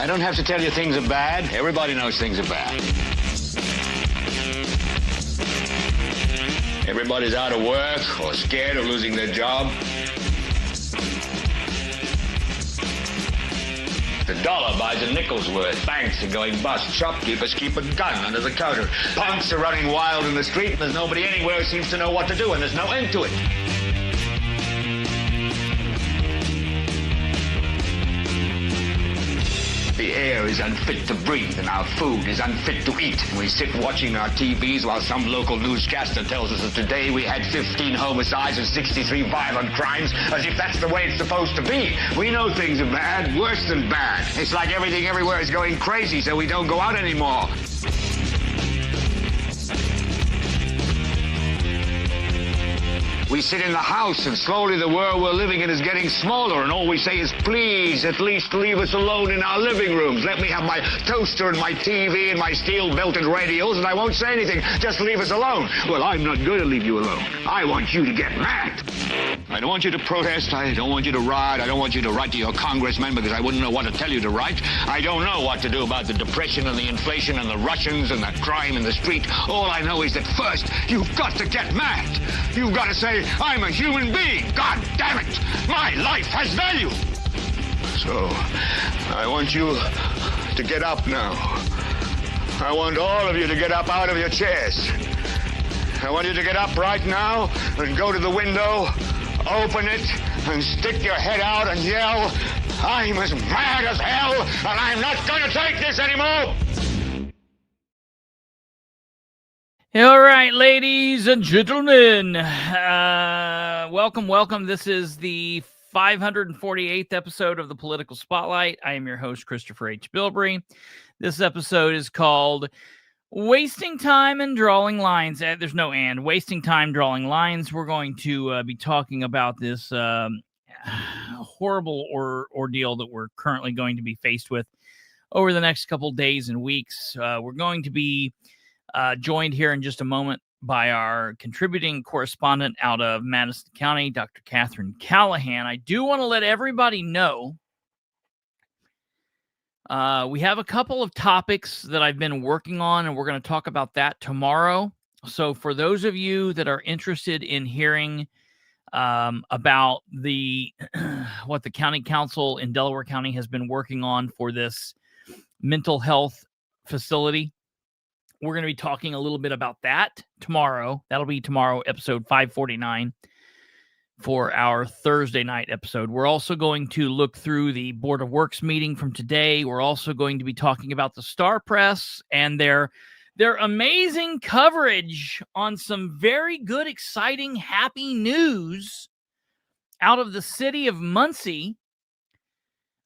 I don't have to tell you things are bad. Everybody knows things are bad. Everybody's out of work or scared of losing their job. The dollar buys a nickel's worth. Banks are going bust. Shopkeepers keep a gun under the counter. Punks are running wild in the street, and there's nobody anywhere who seems to know what to do, and there's no end to it. The air is unfit to breathe, and our food is unfit to eat. We sit watching our TVs while some local newscaster tells us that today we had 15 homicides and 63 violent crimes, as if that's the way it's supposed to be. We know things are bad, worse than bad. It's like everything everywhere is going crazy, so we don't go out anymore. We sit in the house, and slowly the world we're living in is getting smaller, and all we say is, please, at least leave us alone in our living rooms. Let me have my toaster and my TV and my steel-belted radios, and I won't say anything. Just leave us alone. Well, I'm not going to leave you alone. I want you to get mad. I don't want you to protest. I don't want you to riot. I don't want you to write to your congressman, because I wouldn't know what to tell you to write. I don't know what to do about the depression and the inflation and the Russians and the crime in the street. All I know is that first, you've got to get mad. You've got to say, I'm a human being. God damn it. My life has value. So, I want you to get up now. I want all of you to get up out of your chairs. I want you to get up right now and go to the window, open it, and stick your head out and yell, I'm as mad as hell, and I'm not going to take this anymore. All right, ladies and gentlemen, welcome. This is the 548th episode of the Political Spotlight. I am your host, Kristopher H. Bilbrey. This episode is called Wasting Time and Drawing Lines. There's no and. Wasting Time Drawing Lines. We're going to be talking about this horrible ordeal that we're currently going to be faced with over the next couple days and weeks. We're going to be joined here in just a moment by our contributing correspondent out of Madison County, Dr. Katherine Callahan. I do want to let everybody know we have a couple of topics that I've been working on, and we're going to talk about that tomorrow. So for those of you that are interested in hearing about the what the county council in Delaware County has been working on for this mental health facility, we're going to be talking a little bit about that tomorrow. That'll be tomorrow, episode 549 for our Thursday night episode. We're also going to look through the Board of Works meeting from today. We're also going to be talking about the Star Press and their amazing coverage on some very good, exciting, happy news out of the city of Muncie.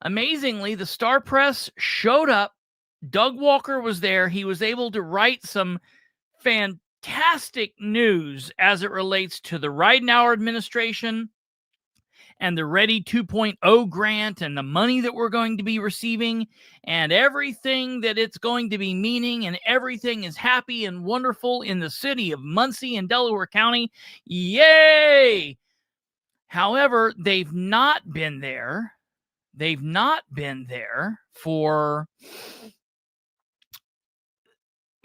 Amazingly, the Star Press showed up. Doug Walker was there. He was able to write some fantastic news as it relates to the Ridenhour administration and the Ready 2.0 grant and the money that we're going to be receiving and everything that it's going to be meaning, and everything is happy and wonderful in the city of Muncie and Delaware County. Yay! However, they've not been there. They've not been there for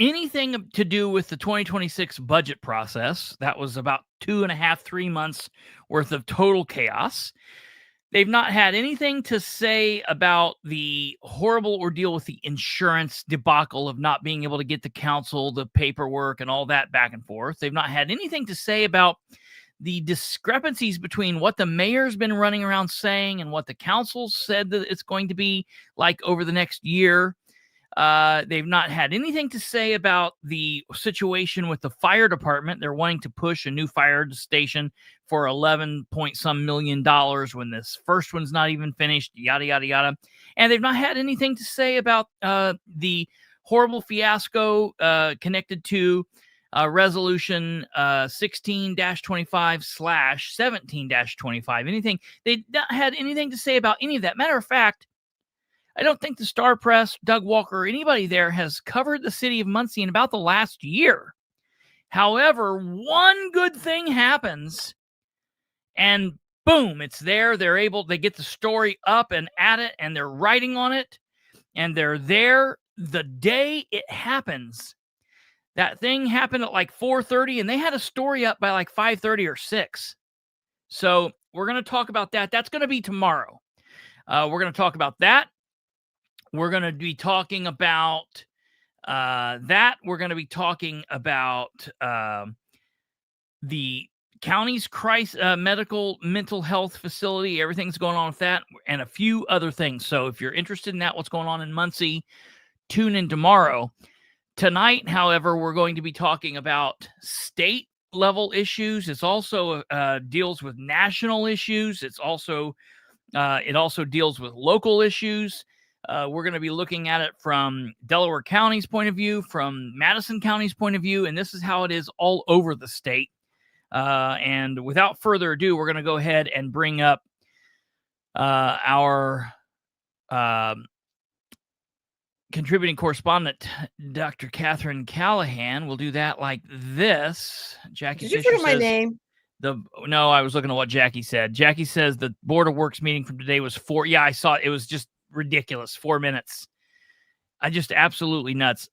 anything to do with the 2026 budget process. That was about 2.5-3 months worth of total chaos. They've not had anything to say about the horrible ordeal with the insurance debacle of not being able to get the council, the paperwork, and all that back and forth. They've not had anything to say about the discrepancies between what the mayor's been running around saying and what the council said that it's going to be like over the next year. They've not had anything to say about the situation with the fire department. They're wanting to push a new fire station for 11 point some million dollars when this first one's not even finished, yada, yada, yada. And they've not had anything to say about the horrible fiasco connected to resolution 16-25/17-25. Anything. They not had anything to say about any of that. Matter of fact, I don't think the Star Press, Doug Walker, or anybody there has covered the city of Muncie in about the last year. However, one good thing happens, and boom, it's there. They get the story up and at it, and they're writing on it. and they're there the day it happens. That thing happened at like 4:30, and they had a story up by like 5:30 or 6. So we're going to talk about that. That's going to be tomorrow. We're going to talk about that. We're going to be talking about that. We're going to be talking about the county's mental health facility. Everything's going on with that, and a few other things. So if you're interested in that, what's going on in Muncie, tune in tomorrow. Tonight, however, we're going to be talking about state level issues. It's also deals with national issues. It also deals with local issues. We're going to be looking at it from Delaware County's point of view, from Madison County's point of view, and this is how it is all over the state. And without further ado, we're going to go ahead and bring up our contributing correspondent, Dr. Katherine Callahan. We'll do that like this. Jackie Did you Fisher forget my says, name? No, I was looking at what Jackie said. Jackie says the Board of Works meeting from today was 4. Yeah, I saw it. It was just ridiculous. 4 minutes. I just absolutely nuts.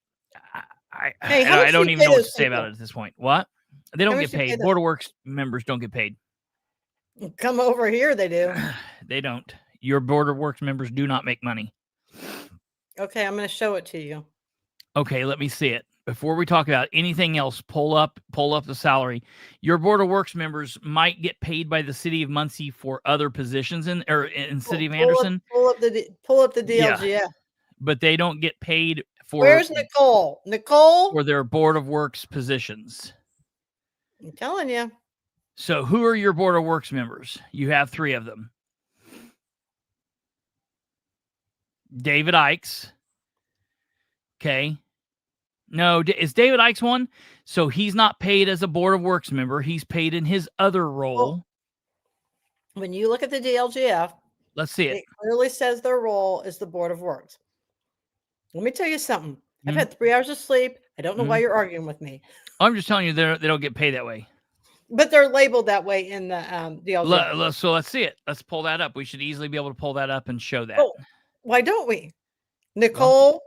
I don't even know what to say about it at this point. What? They don't get paid. Board of Works members don't get paid. Come over here, they do. They don't. Your Board of Works members do not make money. Okay, I'm going to show it to you. Okay, let me see it. Before we talk about anything else, pull up the salary. Your Board of Works members might get paid by the city of Muncie for other positions in city of Anderson. Pull up the DLGF. Yeah, but they don't get paid for. Where's Nicole? Nicole? For their Board of Works positions. I'm telling you. So who are your Board of Works members? You have 3 of them. David Ikes. Okay. No, is David Ikes one? So he's not paid as a Board of Works member. He's paid in his other role. Well, when you look at the DLGF, let's see it. It clearly says their role is the Board of Works. Let me tell you something. I've had 3 hours of sleep. I don't know why you're arguing with me. I'm just telling you they don't get paid that way. But they're labeled that way in the DLGF. So let's see it. Let's pull that up. We should easily be able to pull that up and show that. Oh, why don't we? Nicole?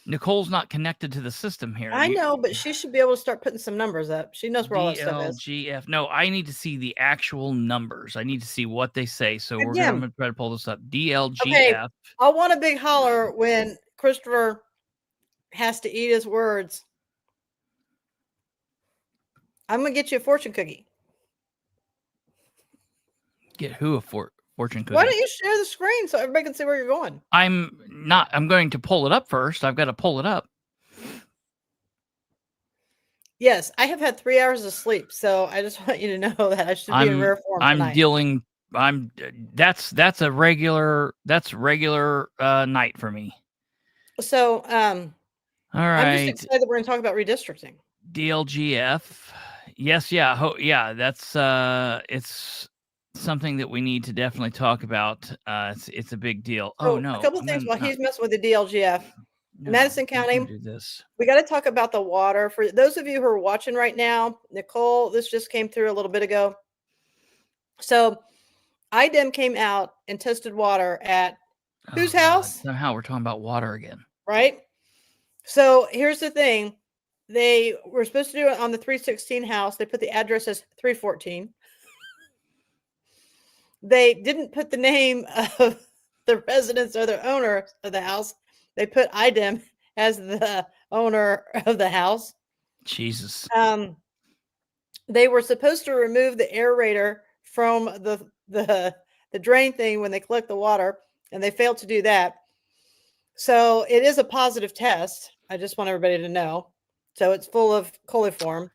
Nicole's not connected to the system here. I know, but she should be able to start putting some numbers up. She knows where all that stuff is. DLGF. No, I need to see the actual numbers. I need to see what they say. So we're going to try to pull this up. DLGF. Okay, I'll want a big holler when Kristopher has to eat his words. I'm going to get you a fortune cookie. Get who a fortune cookie? Why don't you share the screen so everybody can see where you're going? I'm going to pull it up first. I've got to pull it up. Yes, I have had 3 hours of sleep, so I just want you to know that I should be in rare form tonight. That's regular night for me. So, all right. I'm just excited we're going to talk about redistricting. DLGF. Yes, yeah. That's it's something that we need to definitely talk about. It's a big deal. So a couple of things while he's messing with the DLGF. Madison County, we got to talk about the water. For those of you who are watching right now, Nicole, this just came through a little bit ago. So IDEM came out and tested water at whose house? Somehow we're talking about water again. Right? So here's the thing. They were supposed to do it on the 316 house. They put the address as 314. They didn't put the name of the residence or the owner of the house. They put IDEM as the owner of the house. Jesus. They were supposed to remove the aerator from the drain thing when they collect the water, and they failed to do that. So it is a positive test. I just want everybody to know. So it's full of coliform.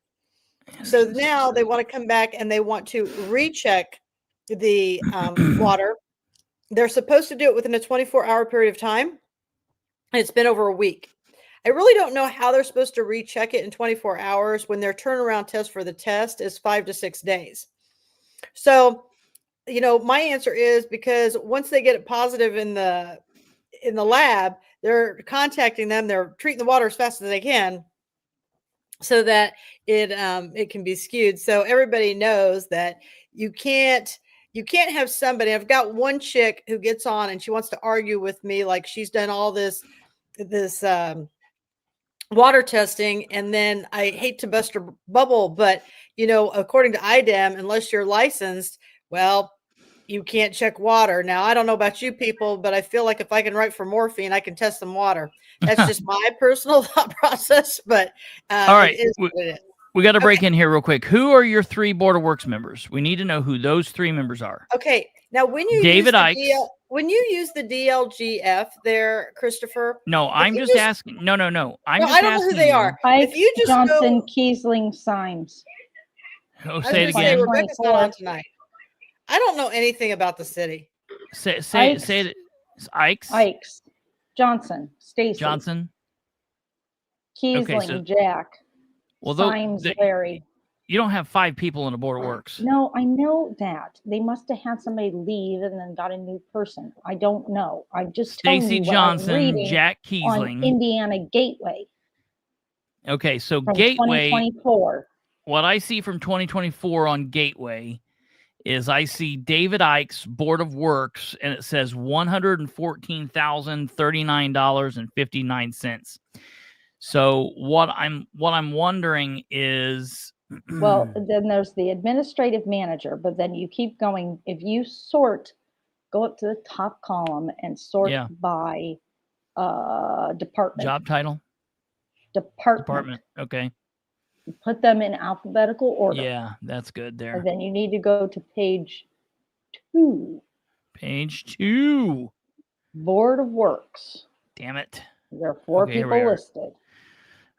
So now they want to come back and they want to recheck the water. They're supposed to do it within a 24-hour period of time. And it's been over a week. I really don't know how they're supposed to recheck it in 24 hours when their turnaround test for the test is 5 to 6 days. So, my answer is because once they get it positive in the lab, they're contacting them. They're treating the water as fast as they can so that it can be skewed. So everybody knows that you can't you can't have somebody. I've got one chick who gets on and she wants to argue with me like she's done all this water testing, and then I hate to bust her bubble, but according to IDEM, unless you're licensed, well, you can't check water. Now, I don't know about you people, but I feel like if I can write for morphine, I can test some water. That's just my personal thought process, but all right, it is what it is. We got to break in here real quick. Who are your 3 Board of Works members? We need to know who those 3 members are. Okay. Now, when you David Ikes. when you use the DLGF there, Christopher. No, I'm just asking. No. I don't know who they are. Ike, if you just Johnson, Kiesling, Symes. Oh, say it again. Rebecca's not on tonight. I don't know anything about the city. Say it. Ikes. Ikes. Johnson. Stacy. Johnson. Kiesling. Jack. Well, Symes, Larry. You don't have 5 people in a Board of Works. No, I know that. They must have had somebody leave and then got a new person. I don't know. I just Stacy Johnson, Jack Kiesling, on Indiana Gateway. Okay, so from Gateway. 2024. What I see from 2024 on Gateway is I see David Ikes Board of Works, and it says $114,039.59. So what I'm wondering is. Well, then there's the administrative manager, but then you keep going. If you go up to the top column and sort by department. Job title? Department. Okay. You put them in alphabetical order. Yeah, that's good there. And then you need to go to page 2. Page 2. Board of Works. Damn it. There are 4 people listed.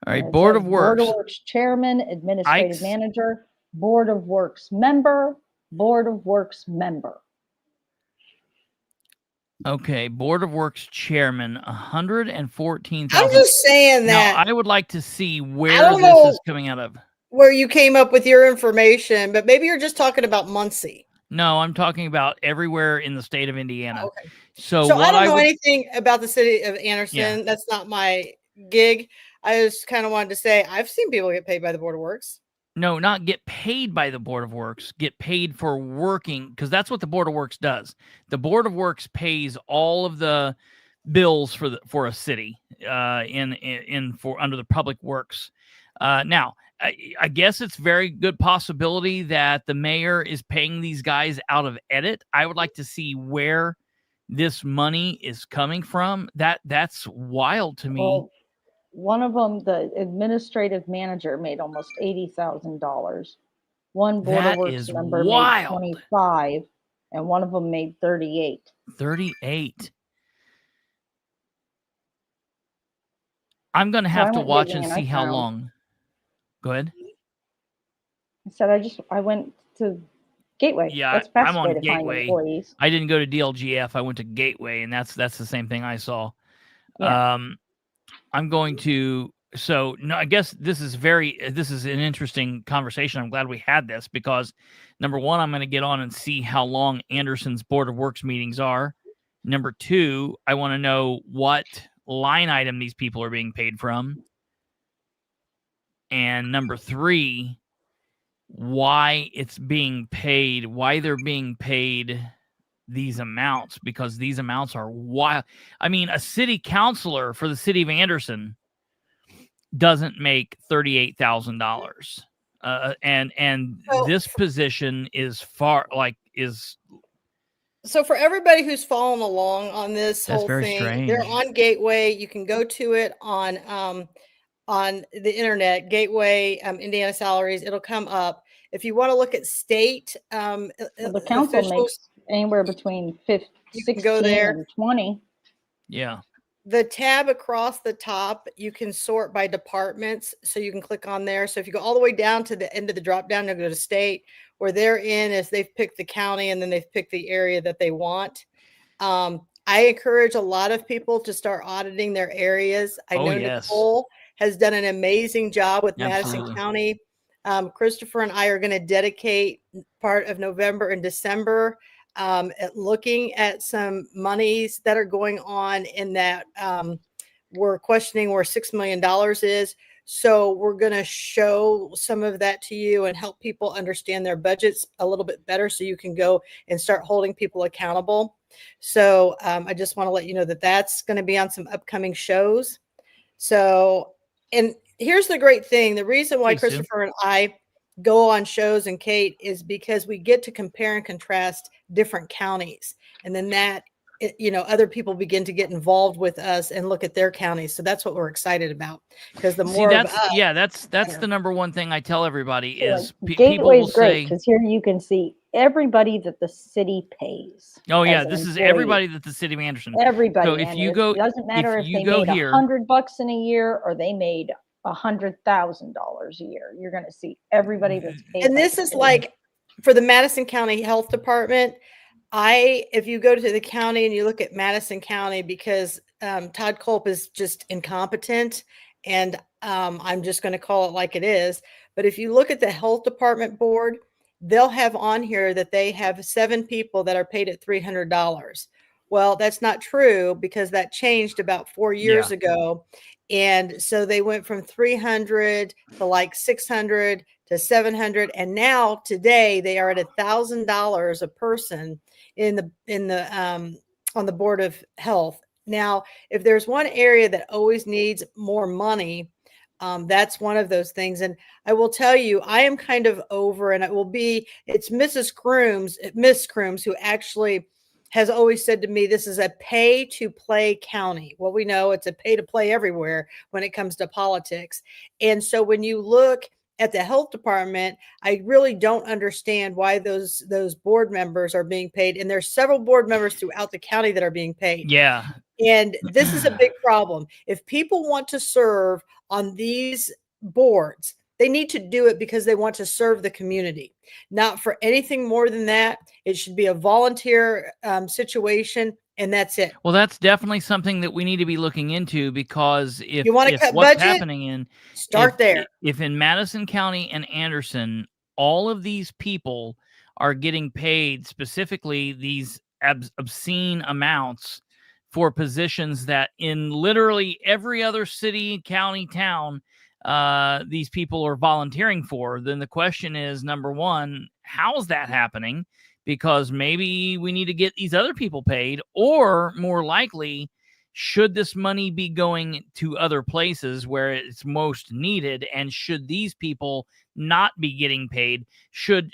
All right, Board of Works. Board of Works Chairman, Administrative Manager, Board of Works Member, Board of Works Member. Okay, Board of Works Chairman, 114,000. I'm just saying that. Now, I would like to see where this is coming out of. Where you came up with your information, but maybe you're just talking about Muncie. No, I'm talking about everywhere in the state of Indiana. Okay. So I don't know anything about the city of Anderson. Yeah. That's not my gig. I just kind of wanted to say I've seen people get paid by the Board of Works. No, not get paid by the Board of Works, get paid for working, because that's what the Board of Works does. The Board of Works pays all of the bills for a city under the Public Works. Now, I guess it's very good possibility that the mayor is paying these guys out of edit. I would like to see where this money is coming from. That's wild to me. Well, one of them, the administrative manager, made almost $80,000. One Board of Works member made 25, and one of them made 38. 38. I'm going to have to watch and see how long. Go ahead. I said I went to Gateway. Yeah, I'm on Gateway. I didn't go to DLGF. I went to Gateway, and that's the same thing I saw. Yeah. I'm going to. So no, I guess this is an interesting conversation. I'm glad we had this because number one, I'm going to get on and see how long Anderson's Board of Works meetings are. Number two, I want to know what line item these people are being paid from. And number three, why it's being paid, why they're being paid these amounts, because these amounts are wild. I mean, a city councilor for the city of Anderson doesn't make $38,000. And this position is So for everybody who's following along on this whole thing, strange. They're on Gateway. You can go to it on the internet, Gateway, Indiana salaries. It'll come up. If you want to look at state, the council makes anywhere between 16 and 20. Yeah. The tab across the top, you can sort by departments, so you can click on there. So if you go all the way down to the end of the drop down, you'll go to state. Where they're in is they've picked the county and then they've picked the area that they want. I encourage a lot of people to start auditing their areas. I know Nicole has done an amazing job with Madison County. Kristopher and I are going to dedicate part of November and December at looking at some monies that are going on in that we're questioning where $6 million is. So we're going to show some of that to you and help people understand their budgets a little bit better so you can go and start holding people accountable. So I just want to let you know that that's going to be on some upcoming shows. So, and here's the great thing. The reason why Kristopher and I go on shows, and Kate, is because we get to compare and contrast different counties. And then that, other people begin to get involved with us and look at their counties. So that's what we're excited about, because the more that's the number one thing I tell everybody is people will say, because here you can see everybody that the city pays. Oh yeah, this is everybody that the city of Anderson. Everybody. So if you go, it doesn't matter if they made $100 in a year or they made $100,000 a year. You're going to see everybody that's paid. And this is like for the Madison County Health Department. If you go to the county and you look at Madison County, because Todd Culp is just incompetent, and I'm just going to call it like it is. But if you look at the health department board, they'll have on here that they have 7 people that are paid at $300. Well, that's not true, because that changed about 4 years ago. And so they went from 300 to like 600 to 700. And now today they are at $1,000 a person on the Board of Health. Now, if there's one area that always needs more money, that's one of those things. And I will tell you, I am kind of over, and it's Miss Crooms, who actually has always said to me, this is a pay to play county. Well, we know it's a pay to play everywhere when it comes to politics. And so when you look at the health department, I really don't understand why those board members are being paid. And there's several board members throughout the county that are being paid. Yeah. And this is a big problem. If people want to serve on these boards, they need to do it because they want to serve the community, not for anything more than that. It should be a volunteer situation, and that's it. Well, that's definitely something that we need to be looking into, because if you want to cut what's budget, happening there. If in Madison County and Anderson, all of these people are getting paid specifically these obscene amounts for positions that in literally every other city, county, town, these people are volunteering for, then the question is, number one, how's that happening? Because maybe we need to get these other people paid, or more likely, should this money be going to other places where it's most needed? And should these people not be getting paid? Should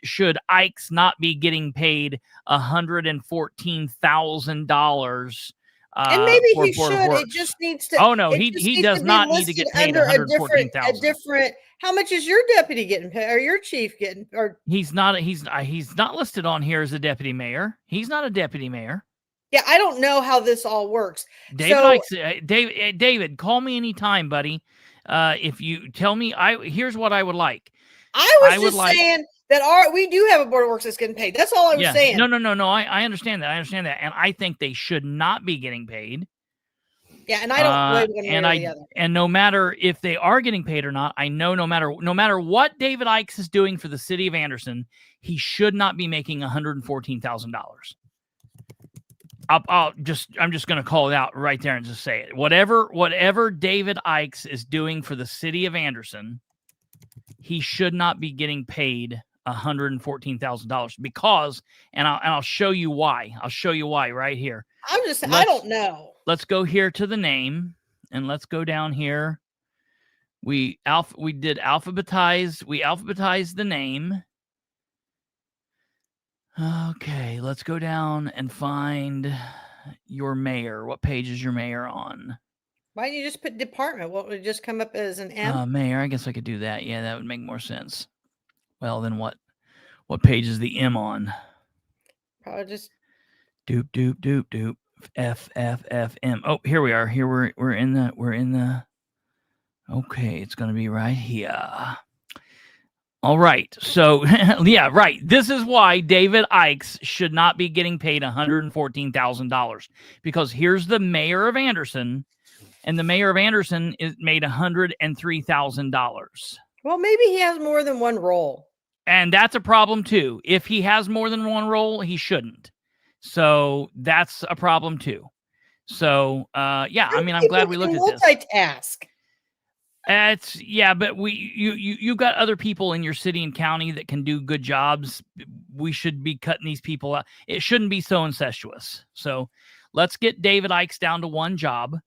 Ikes not be getting paid $114,000? And maybe he should. It just needs to. Oh no, he does not need to get paid $114,000. How much is your deputy getting paid, or your chief getting? Or he's not listed on here as a deputy mayor. He's not a deputy mayor. Yeah, I don't know how this all works. David, call me anytime, buddy. If you tell me, here's what I would like. I was saying that we do have a board of works that's getting paid. That's all I was saying. No. I understand that. And I think they should not be getting paid. Yeah, and I don't blame one way or the other. And no matter if they are getting paid or not, I know no matter what David Ikes is doing for the city of Anderson, he should not be making $114,000. I'm just going to call it out right there and just say it. Whatever David Ikes is doing for the city of Anderson, he should not be getting paid $114,000 because, and I'll show you why. I'll show you why right here. I don't know. Let's go here to the name, and let's go down here. We alphabetized the name. Okay, let's go down and find your mayor. What page is your mayor on? Why don't you just put department? What would just come up as an M? Mayor, I guess I could do that. Yeah, that would make more sense. Well, then what page is the M on? Probably just doop. F M. Oh, here we are. Here we're in the okay, it's gonna be right here. All right. So yeah, right. This is why David Ikes should not be getting paid $114,000. Because here's the mayor of Anderson, and the mayor of Anderson is made $103,000. Well, maybe he has more than one role. And that's a problem too. If he has more than one role, he shouldn't. So that's a problem too. So yeah, I mean, I'm glad we looked at this. Multitask. But you've got other people in your city and county that can do good jobs. We should be cutting these people out. It shouldn't be so incestuous. So let's get David Ikes down to one job,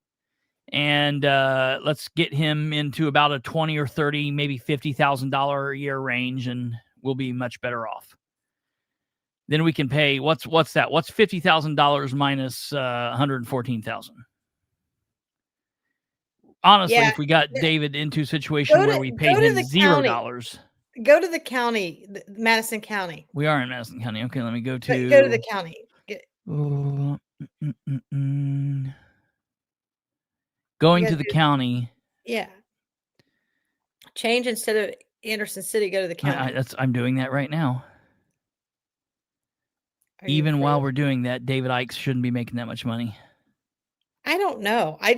and let's get him into about a $20,000 or $30,000, maybe $50,000 a year range, and we'll be much better off. Then we can pay what's that? What's $50,000 minus $114,000? Honestly, if we got David into a situation where we paid him $0. Go to the county, Madison County. We are in Madison County. Okay, let me go to the county. Going to the county. Yeah. Change instead of Anderson City, go to the county. I'm doing that right now. Even while we're doing that, David Ikes shouldn't be making that much money. I don't know. I'm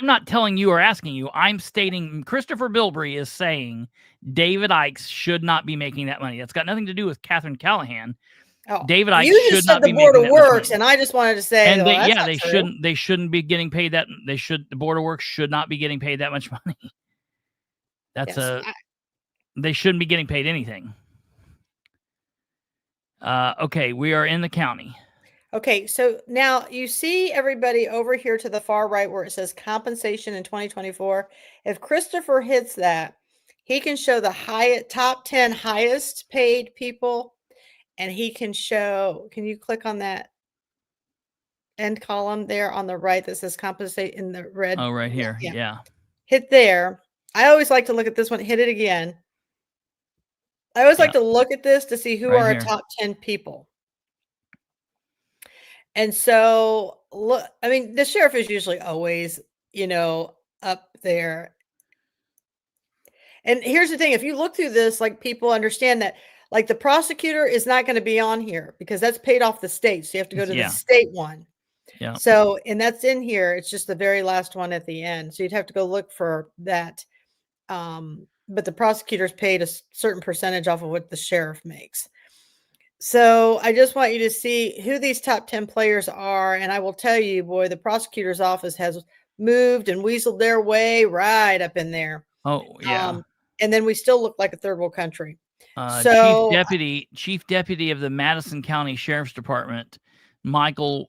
not telling you or asking you. I'm stating Kristopher Bilbrey is saying David Ikes should not be making that money. That's got nothing to do with Katherine Callahan. Oh, David Ikes should not be making that much money. the Board of Works, and I just wanted to say, and they shouldn't be getting paid that. The Board of Works should not be getting paid that much money. They shouldn't be getting paid anything. Okay, we are in the county. Okay, so now you see everybody over here to the far right where it says compensation in 2024. If Kristopher hits that, he can show the top 10 highest paid people, and he can show, can you click on that end column there on the right that says compensate in the red? Oh, right here. Yeah. Hit there. I always like to look at this one. Hit it again. I always like to look at this to see who are our top 10 people. And so, look, I mean, the sheriff is usually always, up there. And here's the thing. If you look through this, like, people understand that, like, the prosecutor is not going to be on here because that's paid off the state. So you have to go to the state one. Yeah. So, and that's in here. It's just the very last one at the end. So you'd have to go look for that. But the prosecutor's paid a certain percentage off of what the sheriff makes. So I just want you to see who these top 10 players are. And I will tell you, boy, the prosecutor's office has moved and weaseled their way right up in there. Oh, yeah. And then we still look like a third world country. Chief Deputy of the Madison County Sheriff's Department, Michael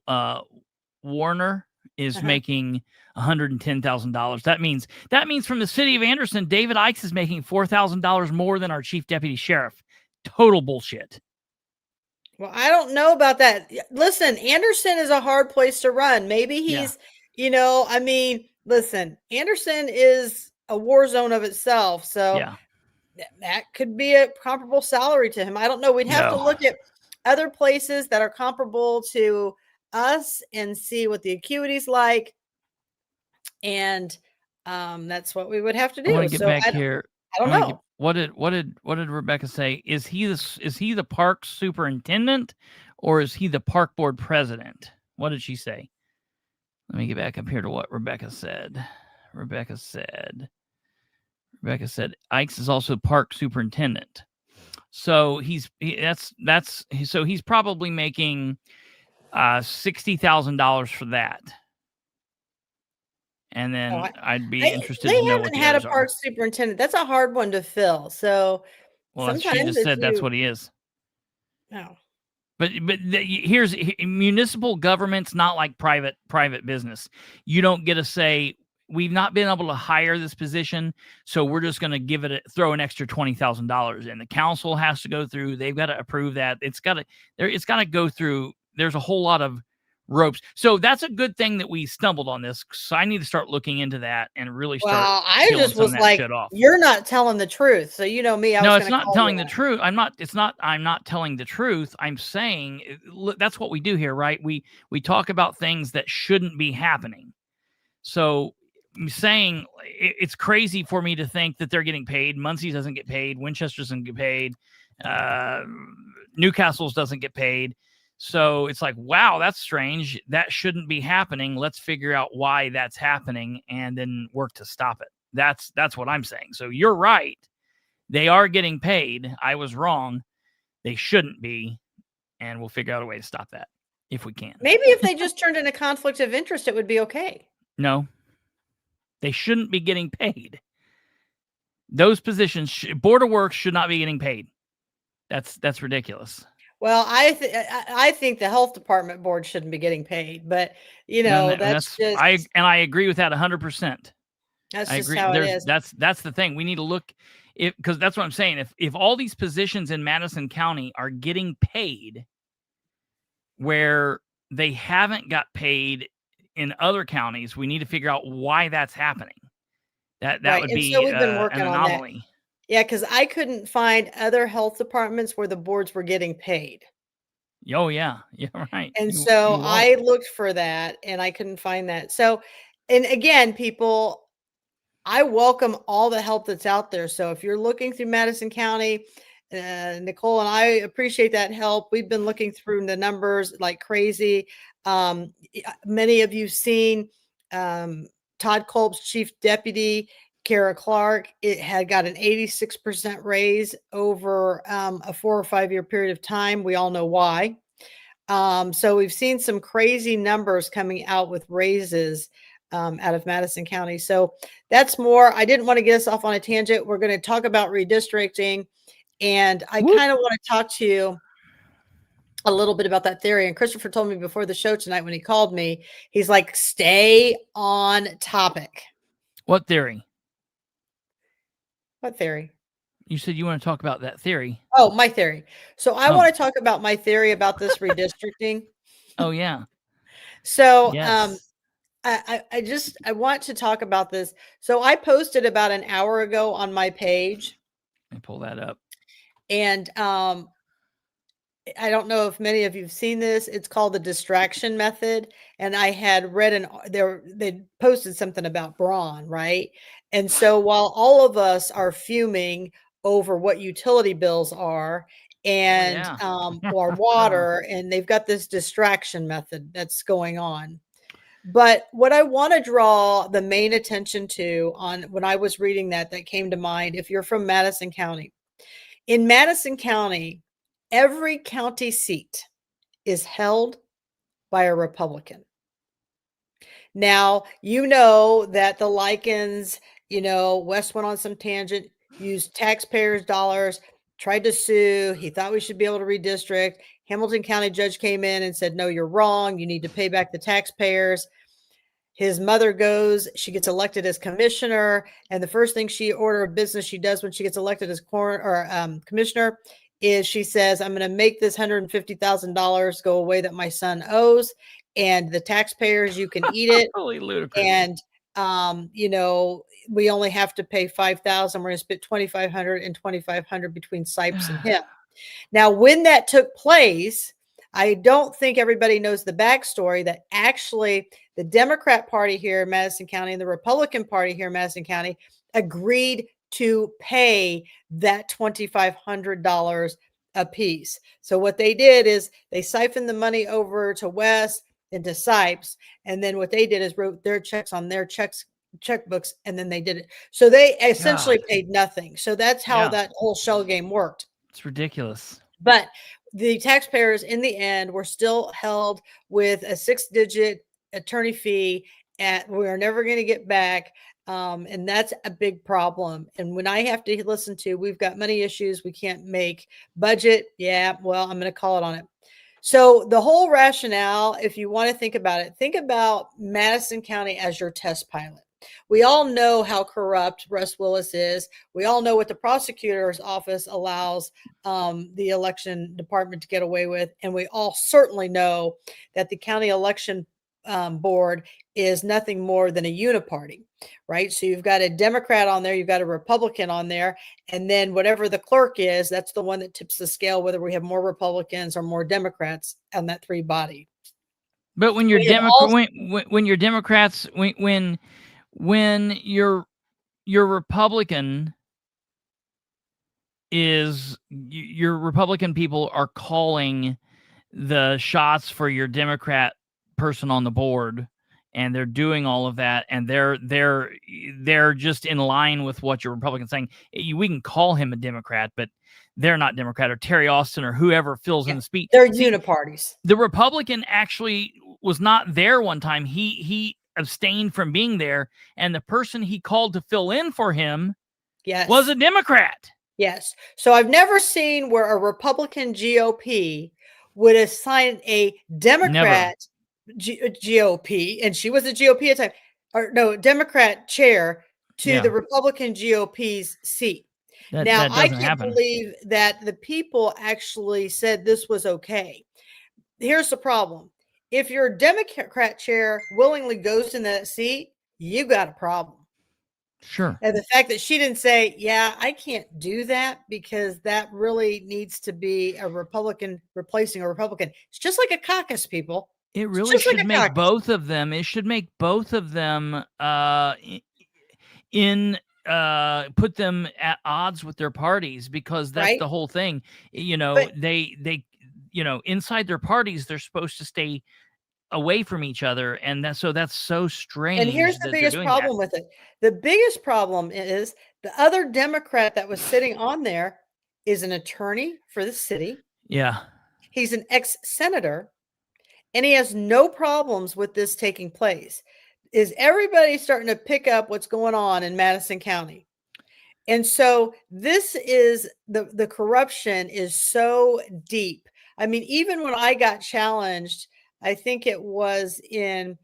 Warner, is making $110,000. That means from the city of Anderson, David Ikes is making $4,000 more than our chief deputy sheriff. Total bullshit. Well, I don't know about that. Listen, Anderson is a hard place to run. Maybe he's, listen, Anderson is a war zone of itself. So that could be a comparable salary to him. I don't know. We'd have to look at other places that are comparable to us and see what the acuity's like. And that's what we would have to do. I want to get back here. I don't know. What did Rebecca say? Is he the park superintendent or is he the park board president? What did she say? Let me get back up here to what Rebecca said. Rebecca said Ikes is also park superintendent. So he's probably making $60,000 for that. And then I'd be interested to know what the others are. They haven't had a park superintendent. That's a hard one to fill. So she just said that's what he is. No. But here's municipal government's not like private business. You don't get to say we've not been able to hire this position, so we're just going to throw an extra $20,000 in. The council has to go through. They've got to approve that. It's got to go through. There's a whole lot of ropes. So that's a good thing that we stumbled on this. So I need to start looking into that and really start. Well, I just was like, you're not telling the truth. So you know me. No, it's not telling the truth. I'm not telling the truth. I'm saying that's what we do here, right? We talk about things that shouldn't be happening. So I'm saying it's crazy for me to think that they're getting paid. Muncie doesn't get paid. Winchester doesn't get paid. Newcastle's doesn't get paid. So it's like, wow, that's strange. That shouldn't be happening. Let's figure out why that's happening and then work to stop it. That's what I'm saying. So you're right. They are getting paid. I was wrong. They shouldn't be. And we'll figure out a way to stop that if we can. Maybe if they just turned in a conflict of interest, it would be okay. No. They shouldn't be getting paid. Those positions, Board of Works should not be getting paid. That's ridiculous. Well, I think the health department board shouldn't be getting paid, but that's just. I agree with that 100%. That's just how it is. That's the thing. We need to look, because that's what I'm saying. If all these positions in Madison County are getting paid where they haven't got paid in other counties, we need to figure out why that's happening. That right. would and be so we've been working an anomaly. On that. Yeah, because I couldn't find other health departments where the boards were getting paid. Oh, yeah. Yeah, right. And so I looked for that and I couldn't find that. So, and again, people, I welcome all the help that's out there. So if you're looking through Madison County, Nicole and I appreciate that help. We've been looking through the numbers like crazy. Many of you've seen Todd Kolb's chief deputy, Kara Clark. It had got an 86% raise over a 4 or 5 year period of time. We all know why. So we've seen some crazy numbers coming out with raises out of Madison County. So that's more. I didn't want to get us off on a tangent. We're going to talk about redistricting. And I kind of want to talk to you a little bit about that theory. And Kristopher told me before the show tonight when he called me, he's like, stay on topic. What theory? What theory? You said you want to talk about that theory. Oh, my theory. So I want to talk about my theory about this redistricting. Oh, yeah. So yes. I want to talk about this. So I posted about an hour ago on my page. Let me pull that up. And I don't know if many of you've seen this. It's called the distraction method. And I had read they posted something about Braun, right? And so while all of us are fuming over what utility bills are and or water, and they've got this distraction method that's going on. But what I want to draw the main attention to on when I was reading that came to mind, if you're from Madison County. In Madison County, every county seat is held by a Republican. Now, you know that the Likens, West went on some tangent, used taxpayers' dollars, tried to sue. He thought we should be able to redistrict. Hamilton County judge came in and said, no, you're wrong. You need to pay back the taxpayers. His mother goes, she gets elected as commissioner. And the first thing order of business she does when she gets elected as commissioner is she says, I'm going to make this $150,000 go away that my son owes. And the taxpayers, you can eat it. Totally ludicrous. And, we only have to pay $5,000. We're going to split $2,500 and $2,500 between Sipes and him. Now, when that took place, I don't think everybody knows the backstory that actually the Democrat Party here in Madison County and the Republican Party here in Madison County agreed to pay that $2,500 a piece. So what they did is they siphoned the money over to West and to Sipes. And then what they did is wrote their checks on their checkbooks, and then they did it. So they essentially paid nothing. So that's how that whole shell game worked. It's ridiculous. But the taxpayers in the end were still held with a 6-digit attorney fee we're never going to get back. And that's a big problem. And when I have to listen to, we've got money issues, we can't make budget. Yeah, well, I'm going to call it on it. So the whole rationale, if you want to think about Madison County as your test pilot. We all know how corrupt Russ Willis is. We all know what the prosecutor's office allows the election department to get away with. And we all certainly know that the county election board is nothing more than a uniparty, right? So you've got a Democrat on there, you've got a Republican on there, and then whatever the clerk is, that's the one that tips the scale, whether we have more Republicans or more Democrats on that 3 body. But when you're when you're Democrats, when your Republican is your Republican people are calling the shots for your Democrat person on the board, and they're doing all of that, and they're just in line with what your Republican's saying. We can call him a Democrat, but they're not Democrat, or Terry Austin or whoever fills in the speech. They're uniparties. The Republican actually was not there one time. He abstained from being there, and the person he called to fill in for him was a Democrat. Yes. So I've never seen where a Republican GOP would assign a Democrat GOP, and she was a GOP at the time, or no, Democrat chair to the Republican GOP's seat. Now, I can't believe that the people actually said this was okay. Here's the problem. If your Democrat chair willingly goes in that seat, you got a problem. Sure. And the fact that she didn't say, yeah, I can't do that because that really needs to be a Republican replacing a Republican. It's just like a caucus, people. It really should make both of them. It should make both of them put them at odds with their parties, because that's the whole thing. You know, they inside their parties, they're supposed to stay away from each other, and that's so strange. And here's the biggest problem with it. The biggest problem is the other Democrat that was sitting on there is an attorney for the city. Yeah. He's an ex-senator, and he has no problems with this taking place. Is everybody starting to pick up what's going on in Madison County? And so this is the corruption is so deep. I mean, even when I got challenged, I think it was in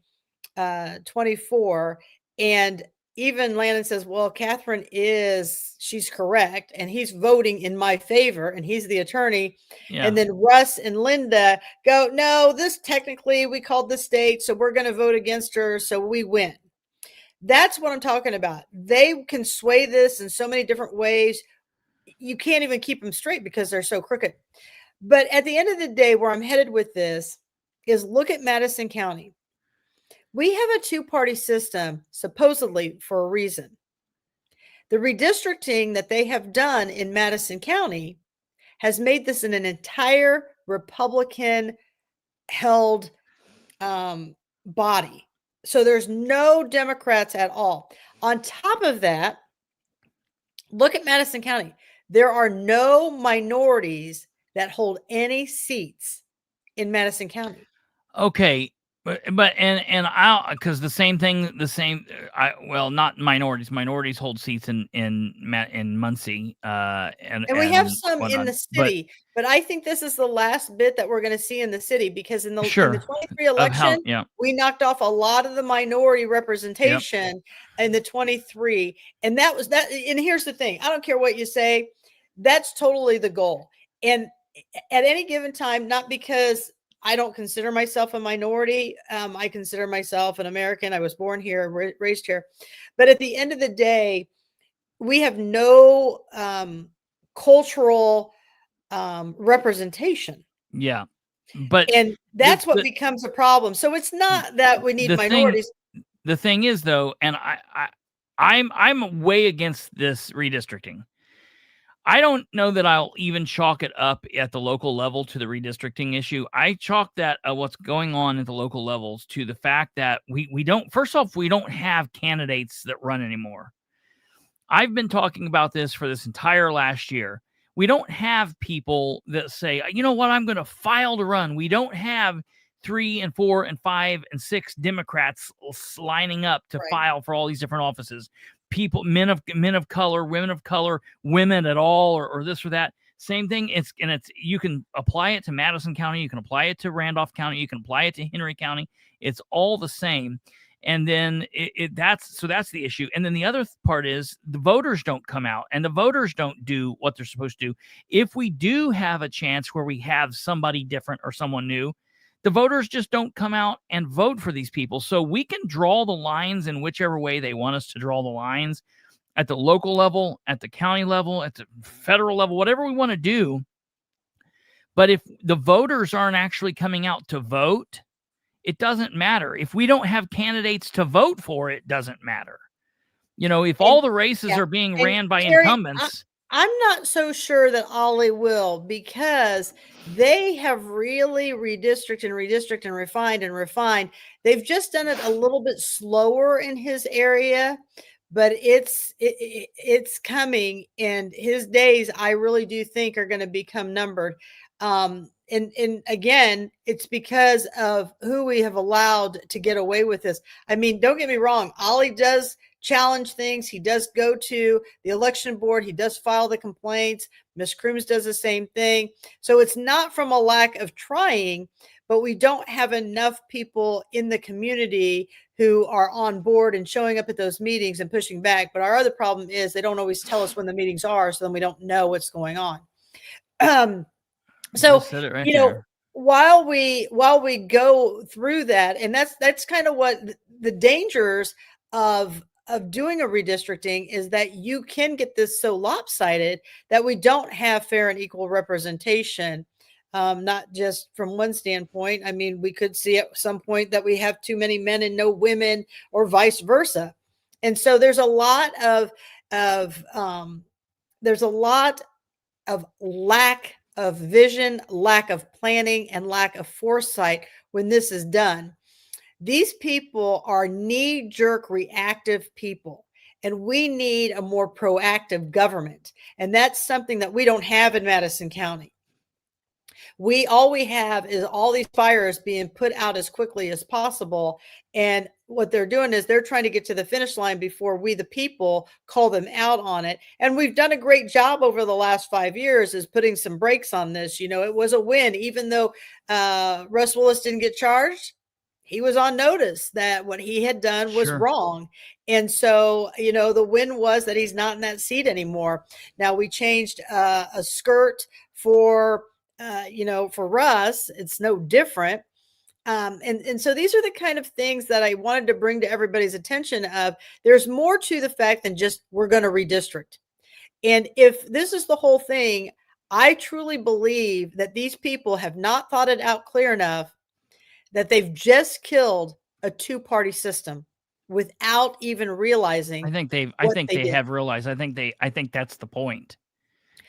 24, and even Landon says, well, Katherine she's correct, and he's voting in my favor, and he's the attorney. Yeah. And then Russ and Linda go, no, this technically we called the state, so we're going to vote against her, so we win. That's what I'm talking about. They can sway this in so many different ways. You can't even keep them straight because they're so crooked. But at the end of the day, where I'm headed with this is look at Madison County. We have a two-party system, supposedly for a reason. The redistricting that they have done in Madison County has made this an entire Republican-held body. So there's no Democrats at all. On top of that, look at Madison County. There are no minorities that hold any seats in Madison County. Okay, but because not minorities. Minorities hold seats in Muncie, and we have some in the city. But I think this is the last bit that we're going to see in the city, because in the 23 election, we knocked off a lot of the minority representation in the 23, and that was that. And here's the thing: I don't care what you say, that's totally the goal. And at any given time, not because I don't consider myself a minority. I consider myself an American. I was born here, raised here. But at the end of the day, we have no cultural representation. Yeah. And that's what becomes a problem. So it's not that we need minorities. The thing is, though, and I'm way against this redistricting. I don't know that I'll even chalk it up at the local level to the redistricting issue. I chalk that what's going on at the local levels to the fact that we don't, first off, we don't have candidates that run anymore. I've been talking about this for this entire last year. We don't have people that say, you know what, I'm going to file to run. We don't have 3 and 4 and 5 and 6 Democrats lining up to file for all these different offices. People, men of color, women of color, women at all, or this or that. Same thing. You can apply it to Madison County. You can apply it to Randolph County. You can apply it to Henry County. It's all the same. And then that's the issue. And then the other part is the voters don't come out, and the voters don't do what they're supposed to do. If we do have a chance where we have somebody different or someone new, the voters just don't come out and vote for these people. So we can draw the lines in whichever way they want us to draw the lines, at the local level, at the county level, at the federal level, whatever we want to do. But if the voters aren't actually coming out to vote, it doesn't matter. If we don't have candidates to vote for, it doesn't matter. You know, if all the races are being ran by incumbents. I'm not so sure that Ollie will, because they have really redistricted and refined. They've just done it a little bit slower in his area, but it's coming, and his days, I really do think, are going to become numbered. and again, it's because of who we have allowed to get away with this. I mean, don't get me wrong. Ollie does challenge things. He does go to the election board. He does file the complaints. Ms. Crooms does the same thing. So it's not from a lack of trying, but we don't have enough people in the community who are on board and showing up at those meetings and pushing back. But our other problem is they don't always tell us when the meetings are, so then we don't know what's going on. So, right there. while we go through that, and that's kind of what the dangers of doing a redistricting is, that you can get this so lopsided that we don't have fair and equal representation. Not just from one standpoint. I mean, we could see at some point that we have too many men and no women, or vice versa. And so there's a lot of lack of vision, lack of planning, and lack of foresight when this is done. These people are knee-jerk reactive people, and we need a more proactive government. And that's something that we don't have in Madison County. All we have is all these fires being put out as quickly as possible. And what they're doing is they're trying to get to the finish line before we, the people, call them out on it. And we've done a great job over the last 5 years is putting some brakes on this. You know, it was a win, even though Russ Willis didn't get charged. He was on notice that what he had done was wrong. And so, you know, the win was that he's not in that seat anymore. Now we changed a skirt for Russ. It's no different. And so these are the kind of things that I wanted to bring to everybody's attention of. There's more to the fact than just we're going to redistrict. And if this is the whole thing, I truly believe that these people have not thought it out clear enough, that they've just killed a two-party system without even realizing. I think they have realized. I think that's the point.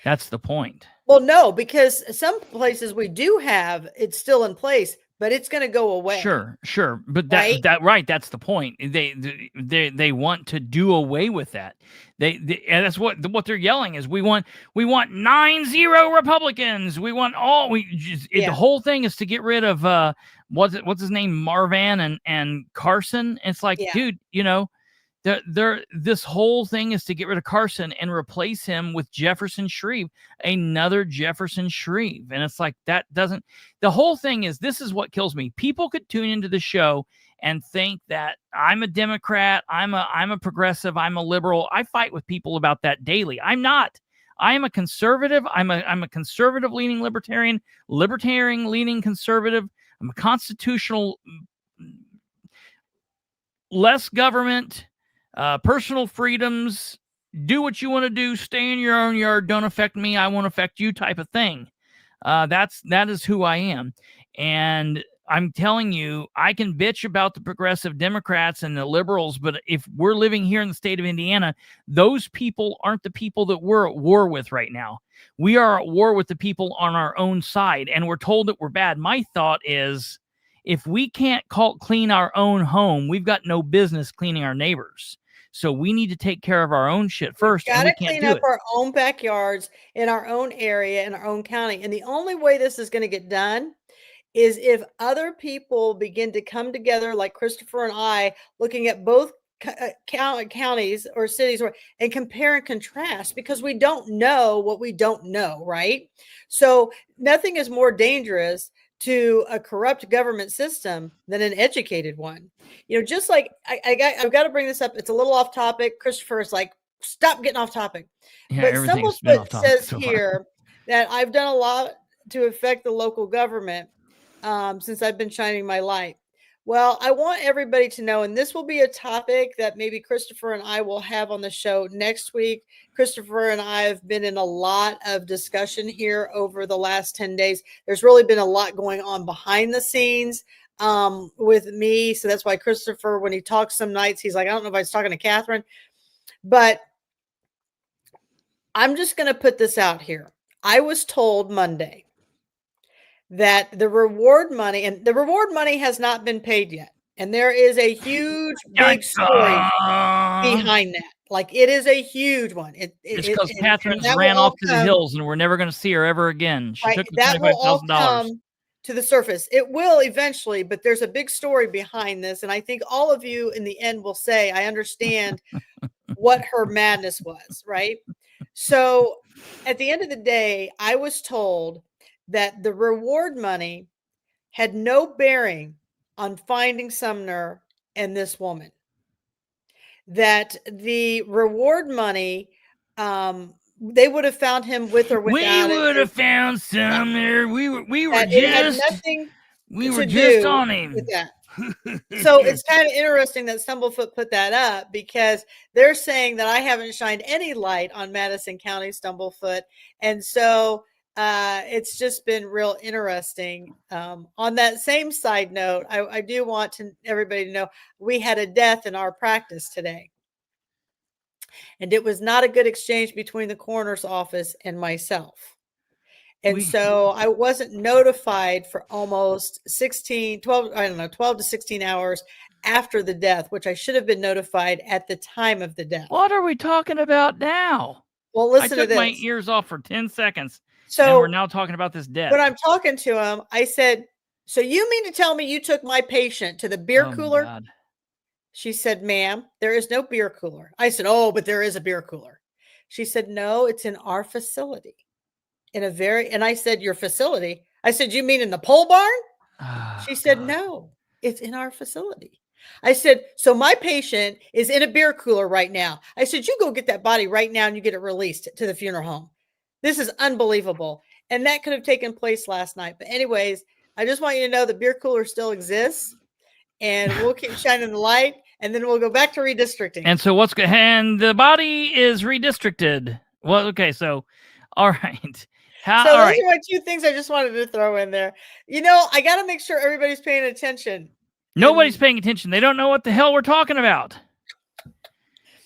That's the point. Well, no, because some places we do have it's still in place, but it's going to go away. Sure. But that's the point. They want to do away with that. And that's what they're yelling is we want 9-0 Republicans. We want all the whole thing is to get rid of what's his name, Marvan and Carson. It's like, dude, you know, this whole thing is to get rid of Carson and replace him with Jefferson Shreve, another Jefferson Shreve. And it's like, the whole thing is, this is what kills me. People could tune into the show and think that I'm a Democrat, I'm a progressive, I'm a liberal. I fight with people about that daily. I'm not. I am a conservative. I'm a conservative leaning libertarian leaning conservative. I'm a constitutional, less government, personal freedoms, do what you want to do, stay in your own yard, don't affect me, I won't affect you type of thing. That is who I am. And I'm telling you, I can bitch about the progressive Democrats and the liberals, but if we're living here in the state of Indiana, those people aren't the people that we're at war with right now. We are at war with the people on our own side, and we're told that we're bad. My thought is, if we can't clean our own home, we've got no business cleaning our neighbors. So we need to take care of our own shit first. We've got to clean up our own backyards in our own area, in our own county. And the only way this is going to get done is if other people begin to come together, like Kristopher and I, looking at both counties or cities, and compare and contrast, because we don't know what we don't know, right? So nothing is more dangerous to a corrupt government system than an educated one. You know, just like I've got to bring this up. It's a little off topic. Kristopher is like, stop getting off topic. Yeah, but someone says here that I've done a lot to affect the local government since I've been shining my light. Well, I want everybody to know, and this will be a topic that maybe Kristopher and I will have on the show next week. Kristopher and I have been in a lot of discussion here over the last 10 days. There's really been a lot going on behind the scenes with me. So that's why Kristopher, when he talks some nights, he's like, I don't know if I was talking to Katherine, but I'm just going to put this out here. I was told Monday that the reward money has not been paid yet. And there is a huge, big story behind that. Like, it is a huge one. It's because Katherine ran off to the hills and we're never going to see her ever again. She took the that will all $25,000 come to the surface. It will eventually, but there's a big story behind this. And I think all of you in the end will say, I understand what her madness was, right? So at the end of the day, I was told that the reward money had no bearing on finding Sumner and this woman. That the reward money, they would have found him with or without it. We would have found Sumner. We were just on him with that. So it's kind of interesting that Stumblefoot put that up, because they're saying that I haven't shined any light on Madison County Stumblefoot. And so it's just been real interesting. On that same side note, I do want everybody to know we had a death in our practice today. And it was not a good exchange between the coroner's office and myself. And so I wasn't notified for almost 12 to 16 hours after the death, which I should have been notified at the time of the death. What are we talking about now? Well, listen to this. I took my ears off for 10 seconds. So and we're now talking about this death. When I'm talking to him, I said, so you mean to tell me you took my patient to the beer cooler? God. She said, ma'am, there is no beer cooler. I said, oh, but there is a beer cooler. She said, no, it's in our facility. And I said, your facility? I said, you mean in the pole barn? She said, no, it's in our facility. I said, so my patient is in a beer cooler right now. I said, you go get that body right now and you get it released to the funeral home. This is unbelievable. And that could have taken place last night. But anyways, I just want you to know the beer cooler still exists, and we'll keep shining the light, and then we'll go back to redistricting. And so and the body is redistricted. Well, okay. So, all right. So those are my two things I just wanted to throw in there. I got to make sure everybody's paying attention. Nobody's paying attention. They don't know what the hell we're talking about.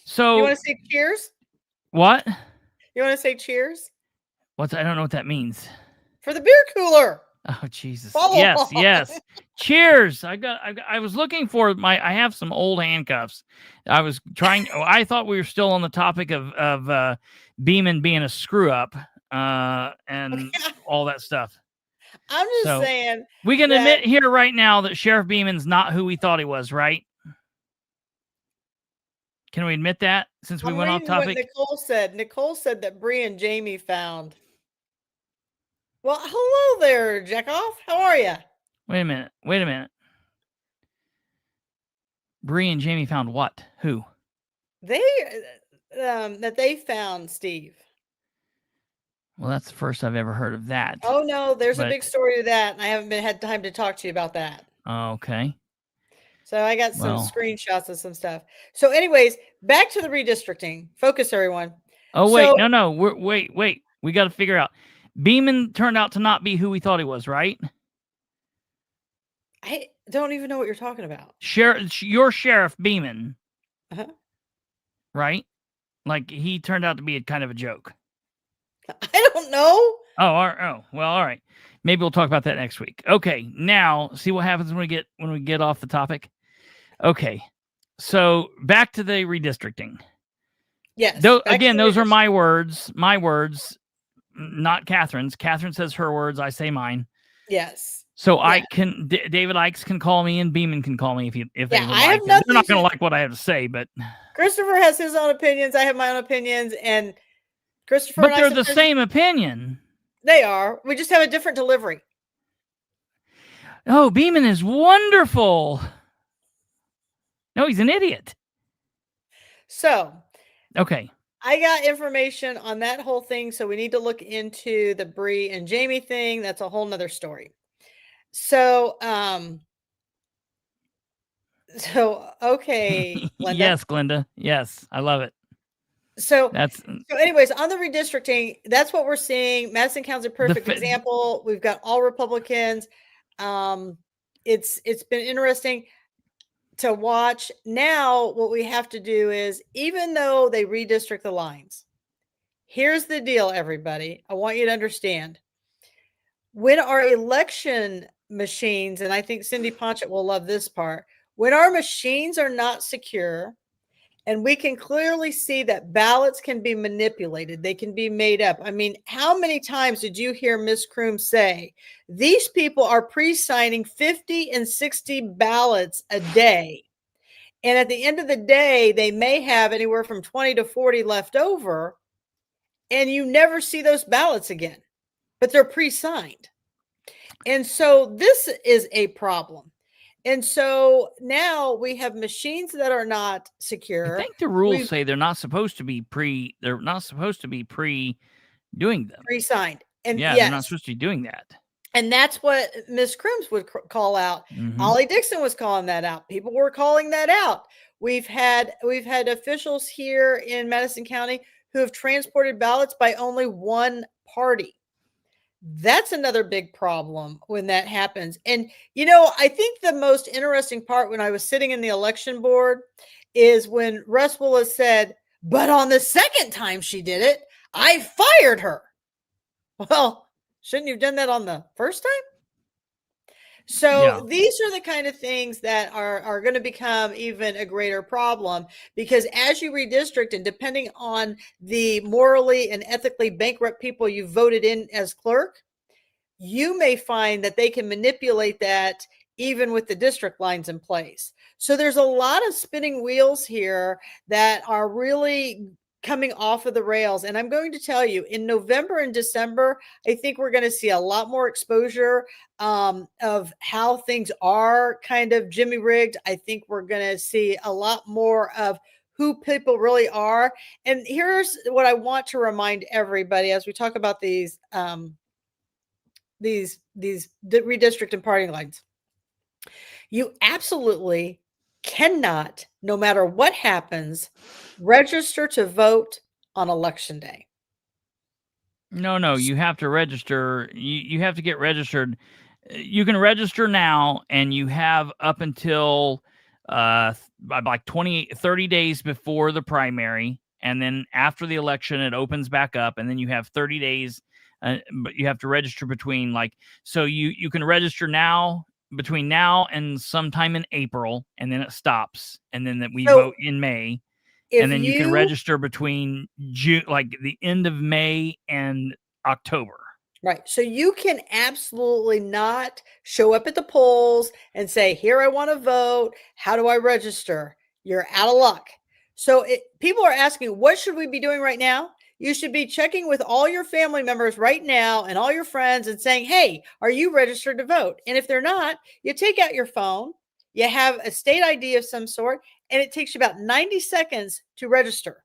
So you want to say cheers? What? You want to say cheers? I don't know what that means. For the beer cooler. Oh, Jesus. Follow yes, on. Yes. Cheers. I was looking for I have some old handcuffs. I was trying. I thought we were still on the topic of Beeman being a screw up and all that stuff. I'm just saying. We can admit here right now that Sheriff Beeman's not who we thought he was, right? Can we admit that since we went off topic? What Nicole said that Bree and Jamie found. Well, hello there, Jackoff. How are you? Wait a minute. Bree and Jamie found what? Who? That they found Steve. Well, that's the first I've ever heard of that. Oh no, there's a big story to that, and I haven't had time to talk to you about that. Okay. So I got some screenshots of some stuff. So anyways, back to the redistricting. Focus, everyone. Oh, wait. No. Wait. We got to figure out. Beeman turned out to not be who we thought he was, right? I don't even know what you're talking about. Your Sheriff Beeman. Uh-huh. Right? Like, he turned out to be kind of a joke. I don't know. Well, all right. Maybe we'll talk about that next week. Okay, now see what happens when we get off the topic. Okay, so back to the redistricting. Yes. Again, those are my words. My words, not Catherine's. Catherine says her words. I say mine. Yes. So I can. David Ikes can call me, and Beeman can call me if they would like. They're not going to like what I have to say, but Christopher has his own opinions. I have my own opinions, and Christopher. But they're the same opinion. They are. We just have a different delivery. Oh, Beeman is wonderful. No, he's an idiot. So, okay. I got information on that whole thing, so we need to look into the Bree and Jamie thing. That's a whole nother story. So, okay. Glenda. Yes, Glenda. Yes, I love it. So anyways, on the redistricting, that's what we're seeing. Madison County's a perfect example. We've got all Republicans. It's been interesting to watch. Now, what we have to do is, even though they redistrict the lines, here's the deal, everybody. I want you to understand. When our election machines, and I think Cindy Ponchett will love this part, when our machines are not secure And we can clearly see that ballots can be manipulated. They can be made up. I mean, how many times did you hear Ms. Kroom say, these people are pre-signing 50 and 60 ballots a day. And at the end of the day, they may have anywhere from 20 to 40 left over. And you never see those ballots again, but they're pre-signed. And so this is a problem. And so now we have machines that are not secure. I think the rules say they're not supposed to be pre doing them. Pre-signed. And yeah, yes, they're not supposed to be doing that. And that's what Ms. Crooms would call out. Ollie Dixon was calling that out. People were calling that out. We've had officials here in Madison County who have transported ballots by only one party. That's another big problem when that happens. And, you know, I think the most interesting part when I was sitting in the election board is when Russ Willis said, but on the second time she did it, I fired her. Well, shouldn't you have done that on the first time? So these are the kind of things that are going to become even a greater problem, because as you redistrict and depending on the morally and ethically bankrupt people you voted in as clerk, you may find that they can manipulate that even with the district lines in place. So there's a lot of spinning wheels here that are really coming off of the rails. And I'm going to tell you, in November and December, I think we're going to see a lot more exposure of how things are kind of Jimmy rigged. I think we're going to see a lot more of who people really are. And here's what I want to remind everybody as we talk about these redistrict and party lines. You absolutely cannot, no matter what happens, register to vote on election day. No, you have to register. You have to get registered. You can register now, and you have up until like 30 days before the primary, and then after the election, it opens back up, and then you have 30 days. But you have to register between so you can register now between now and sometime in April, and then it stops, and then we vote in May, and then you can register between June, like the end of May and October. Right. So you can absolutely not show up at the polls and say, here, I want to vote. How do I register? You're out of luck. So people are asking, what should we be doing right now? You should be checking with all your family members right now and all your friends and saying, hey, are you registered to vote? And if they're not, you take out your phone, you have a state ID of some sort, and it takes you about 90 seconds to register.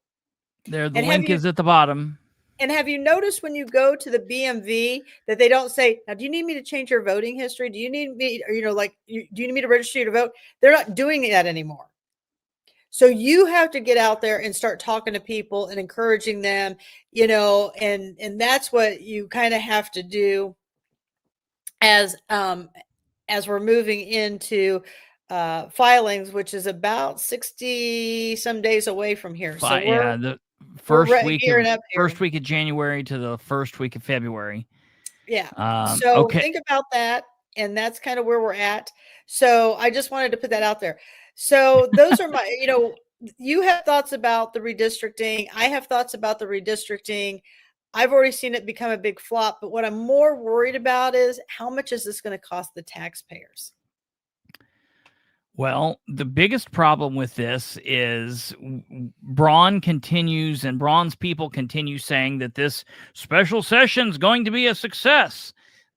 The link is at the bottom. And have you noticed when you go to the BMV that they don't say, now, do you need me to change your voting history? Do you need me, or, do you need me to register you to vote? They're not doing that anymore. So you have to get out there and start talking to people and encouraging them, and that's what you kind of have to do as we're moving into filings, which is about 60 some days away from here. So the first week of January to the first week of February. Yeah. So think about that. And that's kind of where we're at. So I just wanted to put that out there. So those are my, you have thoughts about the redistricting. I have thoughts about the redistricting. I've already seen it become a big flop, but what I'm more worried about is how much is this going to cost the taxpayers? Well, the biggest problem with this is Braun continues, and Braun's people continue saying that this special session is going to be a success.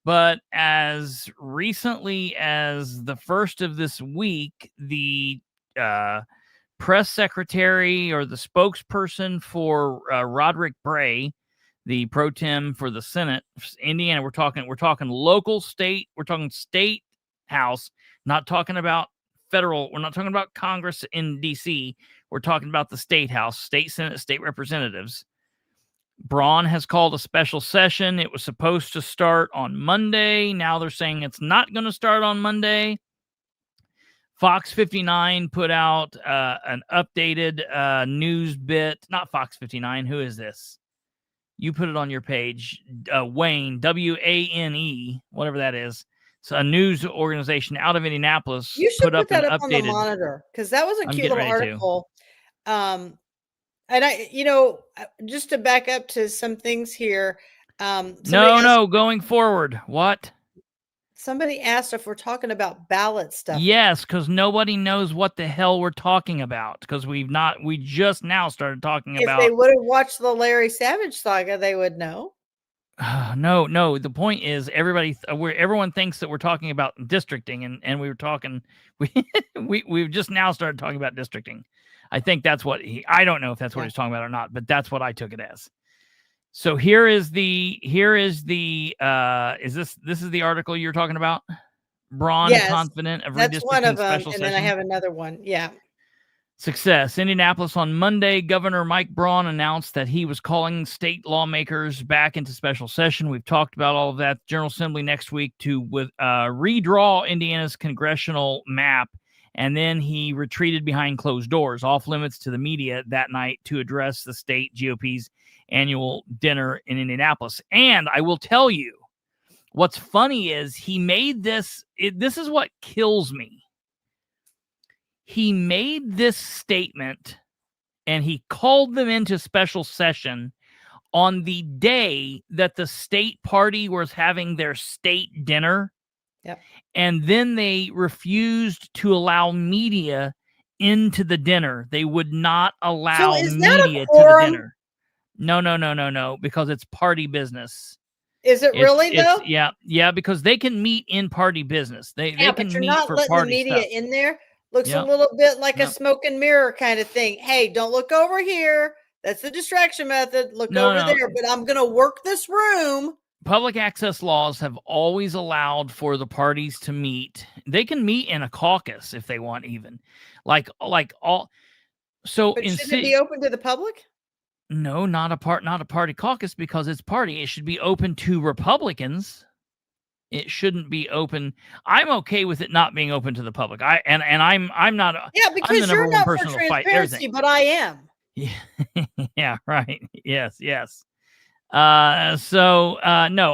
But as recently as the first of this week, the press secretary or the spokesperson for Roderick Bray, the pro tem for the Senate, Indiana, we're talking local, state, we're talking state house, not talking about federal, we're not talking about Congress in DC, we're talking about the state house, state Senate, state representatives. Braun has called a special session. It was supposed to start on Monday. Now they're saying it's not going to start on Monday. Fox 59 put out an updated news bit. Not Fox 59. Who is this? You put it on your page. Wayne, W-A-N-E, whatever that is. It's a news organization out of Indianapolis. You should put that up on the Monitor, because that was a cute little article. And just to back up to some things here. Going forward. What? Somebody asked if we're talking about ballot stuff. Yes, because nobody knows what the hell we're talking about, because we just now started talking about. If they would have watched the Larry Savage saga, they would know. No. The point is, everyone thinks that we're talking about districting, and we were talking. We've just now started talking about districting. I think that's what I don't know if that's what he's talking about or not, but that's what I took it as. So this is the article you're talking about? Braun confident of that's redistricting one of them, special and session. then I have another one. Yeah. Success. Indianapolis on Monday, Governor Mike Braun announced that he was calling state lawmakers back into special session. We've talked about all of that. General Assembly next week to redraw Indiana's congressional map, and then he retreated behind closed doors, off limits to the media that night, to address the state GOP's annual dinner in Indianapolis. And I will tell you, what's funny is he made this. This is what kills me. He made this statement and he called them into special session on the day that the state party was having their state dinner. Yep. And then they refused to allow media into the dinner. They would not allow media to the dinner. No, because it's party business. Is it really though? Yeah, because they can meet in party business. They can meet for party stuff. The media in there. Looks a little bit like a smoke and mirror kind of thing. Hey, don't look over here. That's the distraction method. Look over there, but I'm going to work this room. Public access laws have always allowed for the parties to meet. They can meet in a caucus if they want, even like all. So but shouldn't it be open to the public? No, not a party caucus, because it's party. It should be open to Republicans. It shouldn't be open. I'm okay with it not being open to the public. I'm not. Yeah, because I'm the you're number not one for person to fight transparency, but I am. Yeah, right. Yes. No,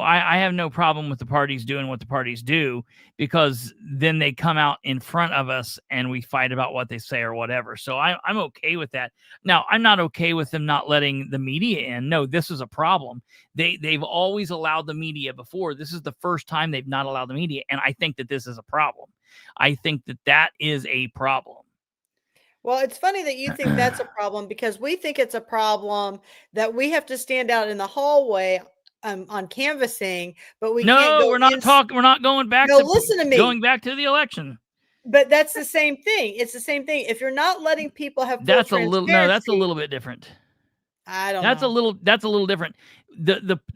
I have no problem with the parties doing what the parties do, because then they come out in front of us and we fight about what they say or whatever. So I'm okay with that. Now, I'm not okay with them not letting the media in. No, this is a problem. They've always allowed the media before. This is the first time they've not allowed the media. And I think that this is a problem. I think that is a problem. Well, it's funny that you think that's a problem, because we think it's a problem that we have to stand out in the hallway on canvassing, but we can't go. We're not talking. We're not going back. No, listen to me. Going back to the election. But that's the same thing. It's the same thing. If you're not letting people have that's a little bit different. I don't know. That's a little different.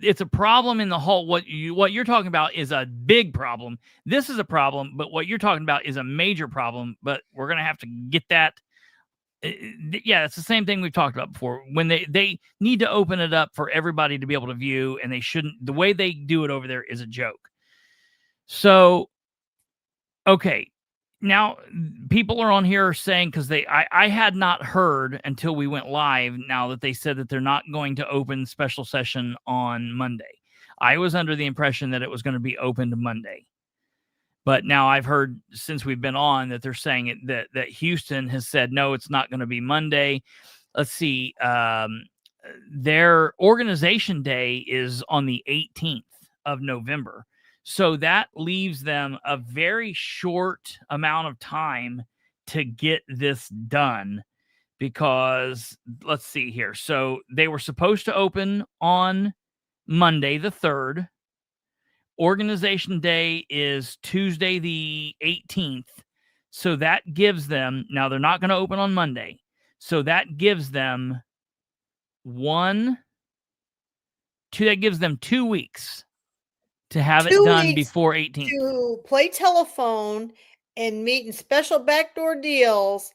It's a problem in the whole. What you're talking about is a big problem. This is a problem, but what you're talking about is a major problem. But we're gonna have to get that. Yeah, it's the same thing we've talked about before. When they need to open it up for everybody to be able to view, and they shouldn't. The way they do it over there is a joke. So, okay, now people are on here saying, because I had not heard until we went live now that they said that they're not going to open special session on Monday. I was under the impression that it was going to be opened Monday. But now I've heard since we've been on that they're saying that Houston has said, no, it's not going to be Monday. Let's see. Their organization day is on the 18th of November. So that leaves them a very short amount of time to get this done, because let's see here. So they were supposed to open on Monday, the 3rd. Organization day is Tuesday, the 18th. So that gives them, now they're not going to open on Monday. So that gives them 2 weeks to have it done before 18th. To play telephone and meet in special backdoor deals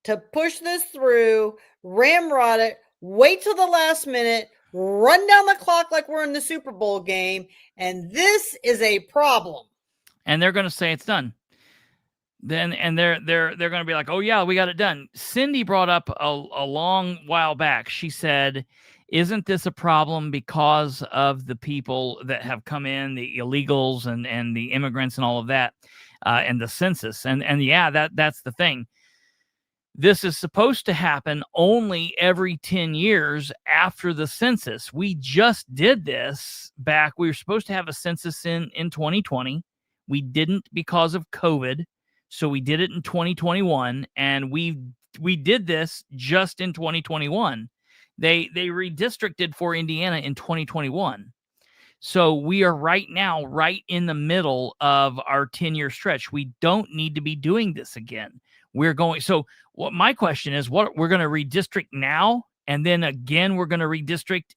to push this through, ramrod it, wait till the last minute, run down the clock like we're in the Super Bowl game, and this is a problem. And they're going to say it's done. Then they're going to be like, "Oh yeah, we got it done." Cindy brought up a long while back. She said, "Isn't this a problem because of the people that have come in, the illegals and the immigrants and all of that, and the census?" And yeah, that's the thing. This is supposed to happen only every 10 years after the census. We just did this back. We were supposed to have a census in 2020. We didn't because of COVID. So we did it in 2021, and we did this just in 2021. They redistricted for Indiana in 2021. So we are right now right in the middle of our 10-year stretch. We don't need to be doing this again. We're going. So what my question is, what we're going to redistrict now, and then again we're going to redistrict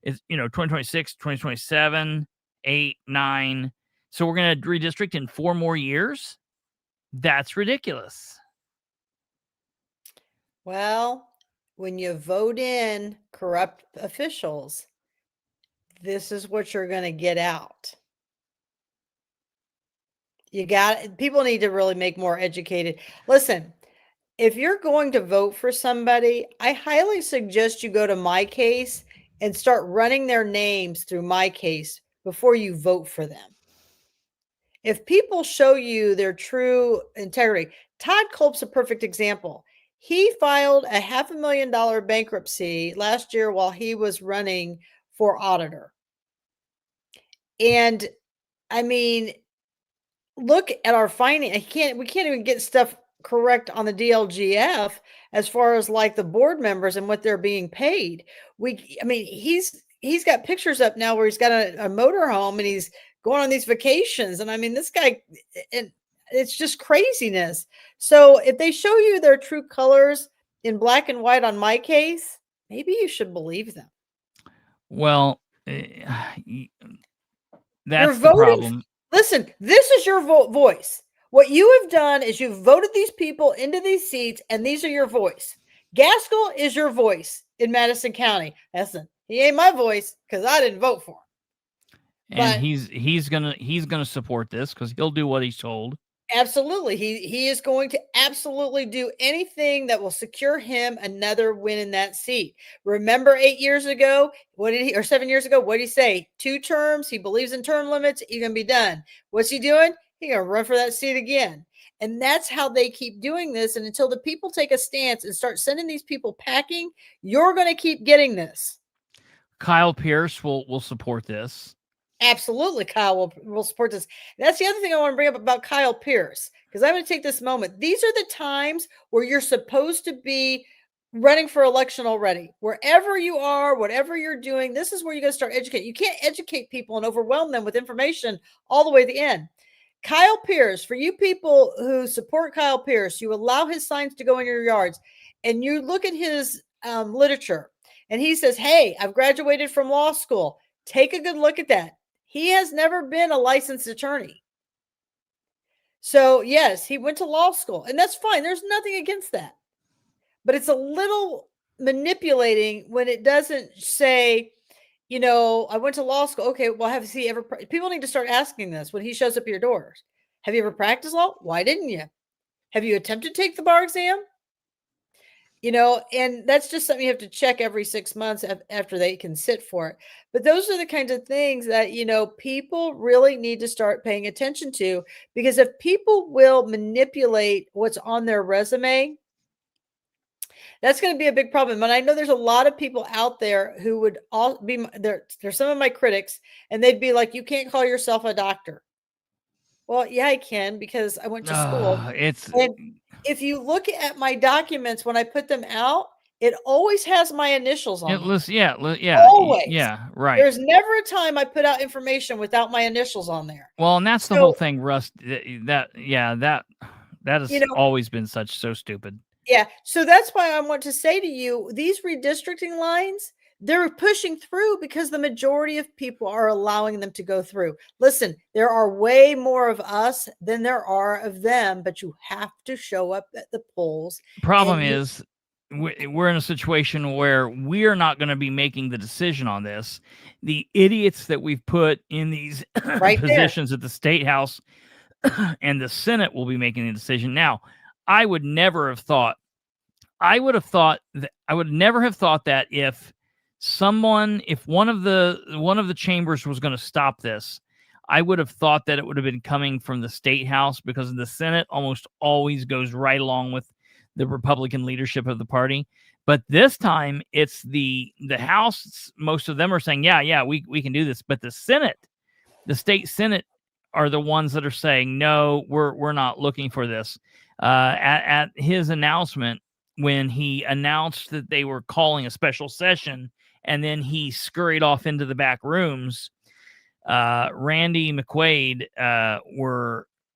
is 2026, 2027, 8, 9. So we're going to redistrict in 4 more years. That's ridiculous. Well, when you vote in corrupt officials, this is what you're going to get out. People need to really make more educated. Listen, if you're going to vote for somebody, I highly suggest you go to My Case and start running their names through My Case before you vote for them. If people show you their true integrity, Todd Culp's a perfect example. He filed a $500,000 bankruptcy last year while he was running for auditor. And I mean, look at our finance. We can't even get stuff correct on the DLGF as far as like the board members and what they're being paid. He's got pictures up now where he's got a motorhome and he's going on these vacations. And I mean, this guy, and it's just craziness. So if they show you their true colors in black and white on My Case, maybe you should believe them. Well, that's the problem. Listen, this is your voice. What you have done is you've voted these people into these seats, and these are your voice. Gaskell is your voice in Madison County. Listen, he ain't my voice because I didn't vote for him. And he's gonna support this because he'll do what he's told. Absolutely. He is going to absolutely do anything that will secure him another win in that seat. Remember 8 years ago, or 7 years ago, what did he say? 2 terms. He believes in term limits. He's going to be done. What's he doing? He's going to run for that seat again. And that's how they keep doing this. And until the people take a stance and start sending these people packing, you're going to keep getting this. Kyle Pierce will support this. Absolutely, Kyle will support this. That's the other thing I want to bring up about Kyle Pierce, because I'm going to take this moment. These are the times where you're supposed to be running for election already. Wherever you are, whatever you're doing, this is where you got to start educating. You can't educate people and overwhelm them with information all the way to the end. Kyle Pierce, for you people who support Kyle Pierce, you allow his signs to go in your yards, and you look at his literature, and he says, hey, I've graduated from law school. Take a good look at that. He has never been a licensed attorney. So, yes, he went to law school, and that's fine. There's nothing against that. But it's a little manipulating when it doesn't say, I went to law school. Okay, well, has he ever? People need to start asking this when he shows up at your doors. Have you ever practiced law? Why didn't you? Have you attempted to take the bar exam? And that's just something you have to check every 6 months after they can sit for it. But those are the kinds of things that, people really need to start paying attention to, because if people will manipulate what's on their resume, that's going to be a big problem. And I know there's a lot of people out there who would all be there. There's some of my critics, and they'd be like, you can't call yourself a doctor. Well, yeah, I can, because I went to school. If you look at my documents when I put them out, it always has my initials on it. Yeah. Always. Yeah, right. There's never a time I put out information without my initials on there. Well, and that's the whole thing, Russ. That has always been so stupid. Yeah. So that's why I want to say to you, these redistricting lines, they're pushing through because the majority of people are allowing them to go through. Listen, there are way more of us than there are of them, but you have to show up at the polls. Problem is, we're in a situation where we're not going to be making the decision on this. The idiots that we've put in these positions at the State House and the Senate will be making the decision. Now, I would never have thought that if one of the chambers was going to stop this, I would have thought that it would have been coming from the State House, because the Senate almost always goes right along with the Republican leadership of the party. But this time it's the House. Most of them are saying, yeah, we can do this. But the Senate, the state Senate, are the ones that are saying, no, we're not looking for this. At his announcement, when he announced that they were calling a special session, and then he scurried off into the back rooms, Randy McQuaid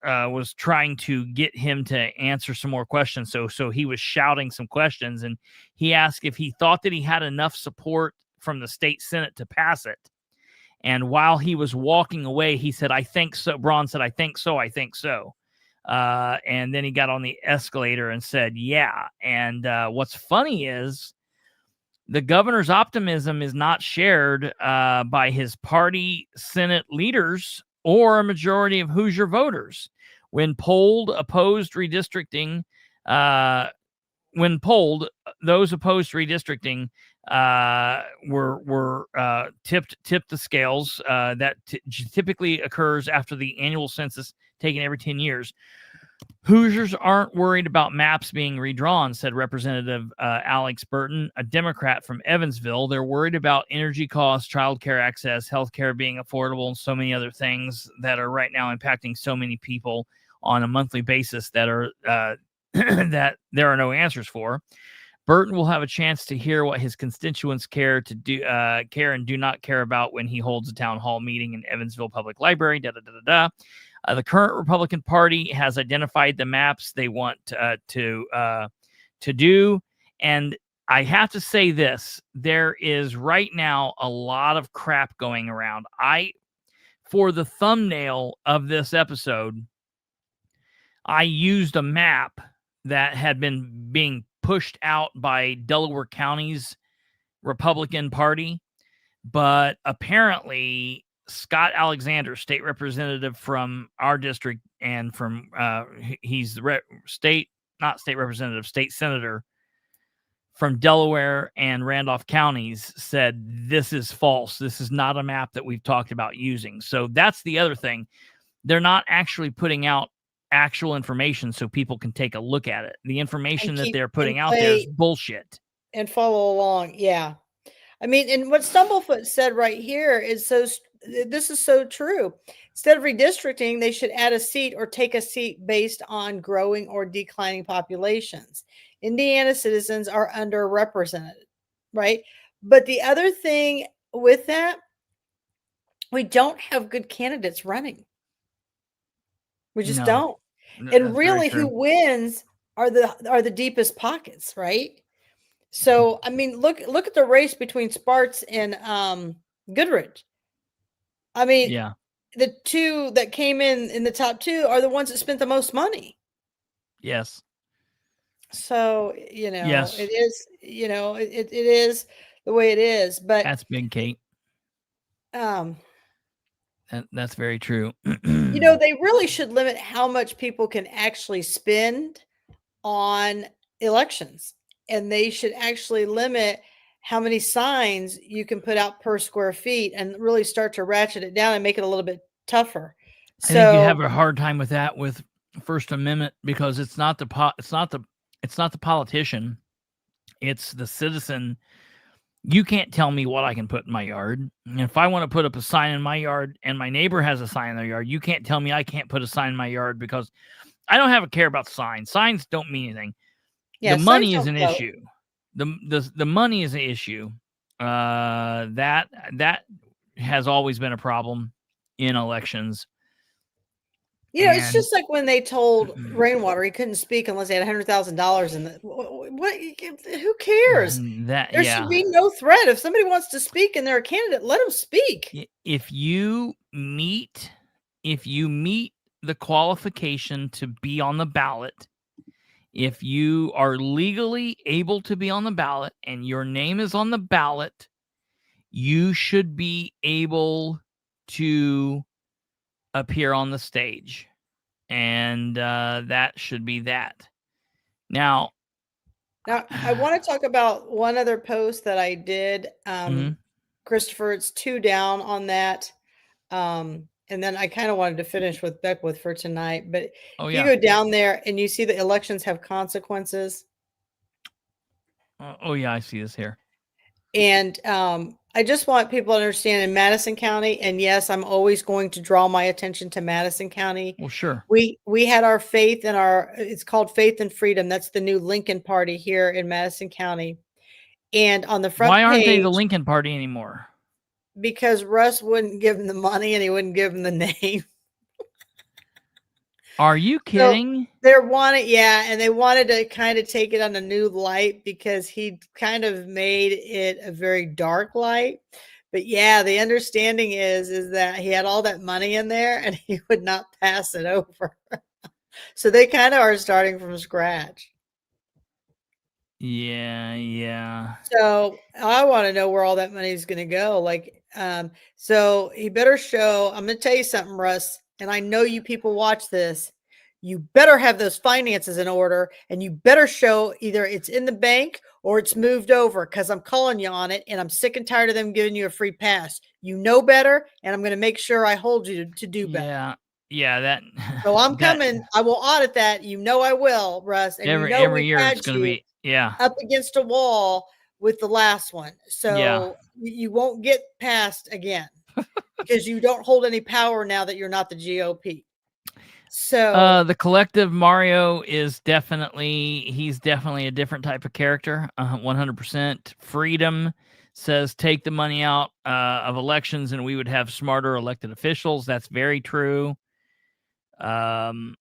was trying to get him to answer some more questions. So he was shouting some questions, and he asked if he thought that he had enough support from the state Senate to pass it. And while he was walking away, he said, "I think so." Braun said, "I think so. I think so." And then he got on the escalator and said, "Yeah." And what's funny is the governor's optimism is not shared by his party Senate leaders or a majority of Hoosier voters. When polled, those opposed redistricting were tipped the scales. That typically occurs after the annual census taken every 10 years. Hoosiers aren't worried about maps being redrawn, said Representative Alex Burton, a Democrat from Evansville. They're worried about energy costs, child care access, health care being affordable, and so many other things that are right now impacting so many people on a monthly basis that are that there are no answers for. Burton will have a chance to hear what his constituents care and do not care about when he holds a town hall meeting in Evansville Public Library. The current Republican Party has identified the maps they want to do, and I have to say this: there is right now a lot of crap going around. For the thumbnail of this episode, I used a map that had been being pushed out by Delaware County's Republican Party, but apparently Scott Alexander, state representative from our district, and from he's the state senator from Delaware and Randolph counties, said this is false. This is not a map that we've talked about using. So that's the other thing. They're not actually putting out actual information so people can take a look at it. The information that they're putting out there is bullshit. And follow along. Yeah. I mean, and what Stumblefoot said right here is this is so true. Instead of redistricting, they should add a seat or take a seat based on growing or declining populations. Indiana citizens are underrepresented, right? But the other thing with that, we don't have good candidates running. We just don't. And really, who wins are the deepest pockets, right? So, I mean, look at the race between Sparks and Goodrich. I mean, the two that came in the top two are the ones that spent the most money. Yes. So, it is, it is the way it is. But that's big, Kate. That's very true. They really should limit how much people can actually spend on elections. And they should actually limit how many signs you can put out per square feet and really start to ratchet it down and make it a little bit tougher. I think you have a hard time with that with First Amendment, because it's not the politician, it's the citizen. You can't tell me what I can put in my yard. And if I want to put up a sign in my yard and my neighbor has a sign in their yard, you can't tell me I can't put a sign in my yard, because I don't have a care about signs. Signs don't mean anything. Yeah, the money is an issue. The money is an issue. That has always been a problem in elections. It's just like when they told Rainwater he couldn't speak unless he had $100,000 in the what? Who cares? There should be no threat. If somebody wants to speak and they're a candidate, let them speak. If you meet the qualification to be on the ballot, if you are legally able to be on the ballot and your name is on the ballot, you should be able to appear on the stage, and that should be that. Now I want to talk about one other post that I did. Christopher, it's 2 down on that. And then I kind of wanted to finish with Beckwith for tonight, but Oh, if yeah. you go down there and you see the elections have consequences. Oh, yeah, I see this here. And I just want people to understand in Madison County, and yes, I'm always going to draw my attention to Madison County. Well, sure. We had our faith in it's called Faith and Freedom. That's the new Lincoln Party here in Madison County. And on the front Why aren't they the page, Lincoln Party anymore? because Russ wouldn't give them the money and he wouldn't give them the name. Are you kidding? So and they wanted to kind of take it on a new light because he kind of made it a very dark light. But yeah, the understanding is that he had all that money in there and he would not pass it over. So they kind of are starting from scratch. Yeah. So I want to know where all that money is going to go. Like, so he better show. I'm going to tell you something, Russ, and I know you people watch this. You better have those finances in order, and you better show either it's in the bank or it's moved over, because I'm calling you on it, and I'm sick and tired of them giving you a free pass. You know better, and I'm going to make sure I hold you to do better. Yeah, that. So I'm coming. I will audit that. You know I will, Russ. And every year it's going to be up against a wall with the last one. So you won't get passed again because you don't hold any power now that you're not the GOP. So the collective Mario is he's definitely a different type of character. 100%. Freedom says take the money out of elections and we would have smarter elected officials. That's very true. So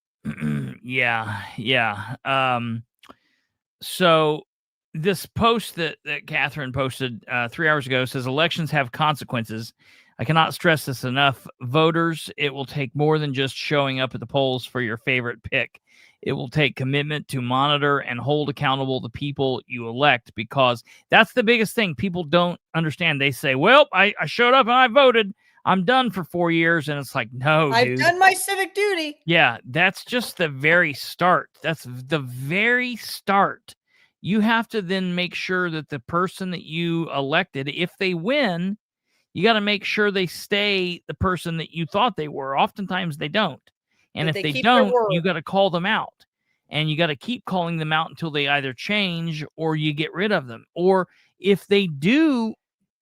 this post that Katherine posted 3 hours ago says elections have consequences. I cannot stress this enough. Voters, it will take more than just showing up at the polls for your favorite pick. It will take commitment to monitor and hold accountable the people you elect, because that's the biggest thing people don't understand. They say, well, I showed up and I voted. I'm done for 4 years. And it's like, no, I've done my civic duty. Yeah, that's just the very start. That's the very start. You have to then make sure that the person that you elected, if they win, you got to make sure they stay the person that you thought they were. Oftentimes they don't. And if they don't, you got to call them out. And you got to keep calling them out until they either change or you get rid of them. Or if they do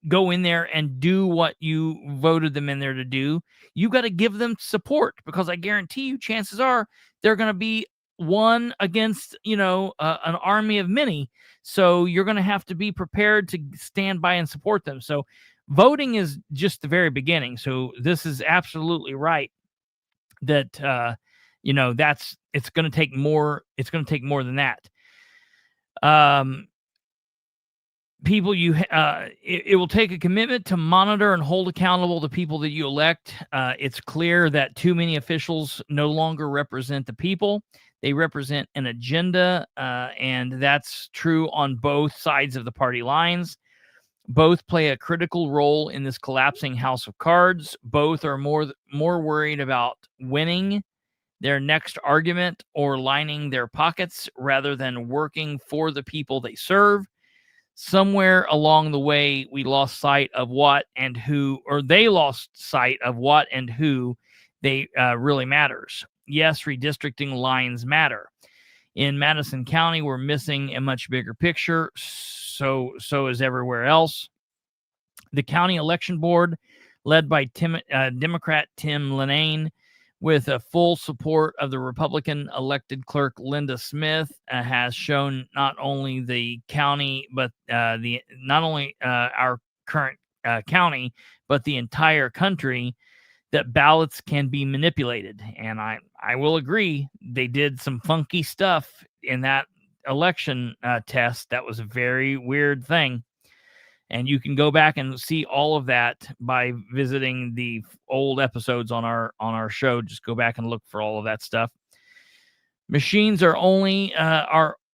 go in there and do what you voted them in there to do, you got to give them support, because I guarantee you chances are they're going to be one against, an army of many. So you're going to have to be prepared to stand by and support them. So voting is just the very beginning. So this is absolutely right that, it's going to take more. It's going to take more than that. People, it will take a commitment to monitor and hold accountable the people that you elect. It's clear that too many officials no longer represent the people. They represent an agenda, and that's true on both sides of the party lines. Both play a critical role in this collapsing house of cards. Both are more worried about winning their next argument or lining their pockets rather than working for the people they serve. Somewhere along the way, we lost sight of what and who, or they lost sight of what and who they really matters. Yes, redistricting lines matter. In Madison County, we're missing a much bigger picture. So is everywhere else. The county election board, led by Democrat Tim Lanane, with full support of the Republican elected clerk Linda Smith, has shown not only the county, but our current county, but the entire country, that ballots can be manipulated. And I will agree, they did some funky stuff in that election test. That was a very weird thing. And you can go back and see all of that by visiting the old episodes on our show. Just go back and look for all of that stuff. Machines are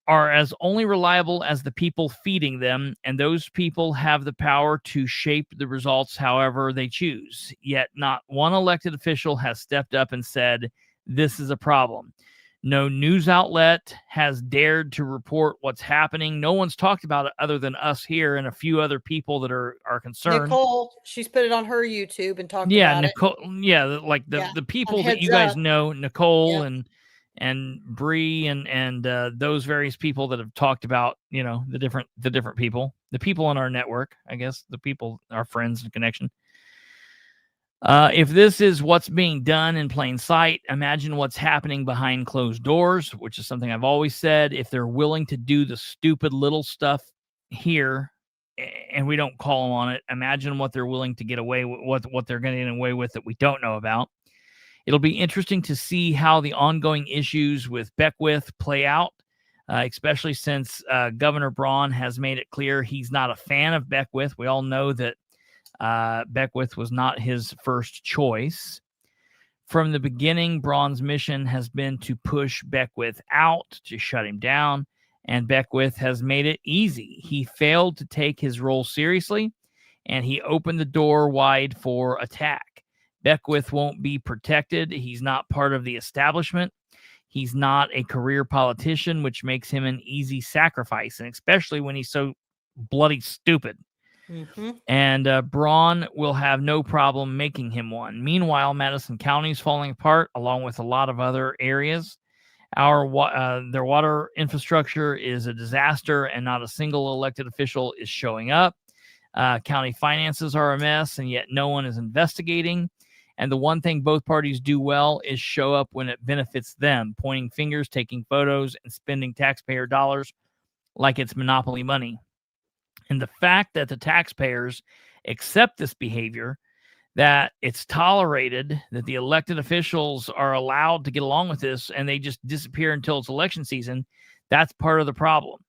as only reliable as the people feeding them, and those people have the power to shape the results however they choose. Yet not one elected official has stepped up and said, this is a problem. No news outlet has dared to report what's happening. No one's talked about it other than us here and a few other people that are concerned. Nicole, she's put it on her YouTube and talked yeah, about Nicole, it. Yeah, like the people that you guys know, Nicole and Bree and those various people that have talked about, the different people, the people in our network, I guess, the people, our friends and connection. If this is what's being done in plain sight, imagine what's happening behind closed doors, which is something I've always said. If they're willing to do the stupid little stuff here and we don't call them on it, imagine what they're willing to get away with, what they're going to get away with that we don't know about. It'll be interesting to see how the ongoing issues with Beckwith play out, especially since Governor Braun has made it clear he's not a fan of Beckwith. We all know that Beckwith was not his first choice. From the beginning, Braun's mission has been to push Beckwith out, to shut him down, and Beckwith has made it easy. He failed to take his role seriously, and he opened the door wide for attack. Beckwith won't be protected. He's not part of the establishment. He's not a career politician, which makes him an easy sacrifice, and especially when he's so bloody stupid. Mm-hmm. And Braun will have no problem making him one. Meanwhile, Madison County is falling apart, along with a lot of other areas. Their water infrastructure is a disaster, and not a single elected official is showing up. County finances are a mess, and yet no one is investigating. And the one thing both parties do well is show up when it benefits them, pointing fingers, taking photos, and spending taxpayer dollars like it's monopoly money. And the fact that the taxpayers accept this behavior, that it's tolerated, that the elected officials are allowed to get along with this and they just disappear until it's election season, that's part of the problem.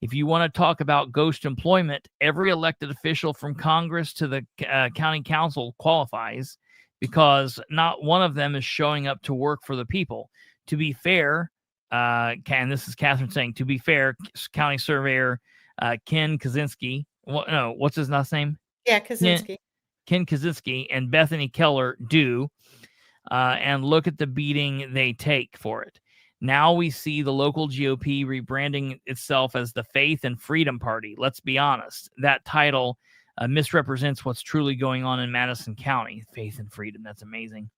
If you want to talk about ghost employment, every elected official from Congress to the county council qualifies, because not one of them is showing up to work for the people. To be fair, and this is Catherine saying, to be fair, county surveyor Ken Kaczynski, what's his last name? Yeah, Kaczynski. Ken Kaczynski and Bethany Keller do, and look at the beating they take for it. Now we see the local GOP rebranding itself as the Faith and Freedom Party. Let's be honest, that title misrepresents what's truly going on in Madison County. Faith and freedom, that's amazing.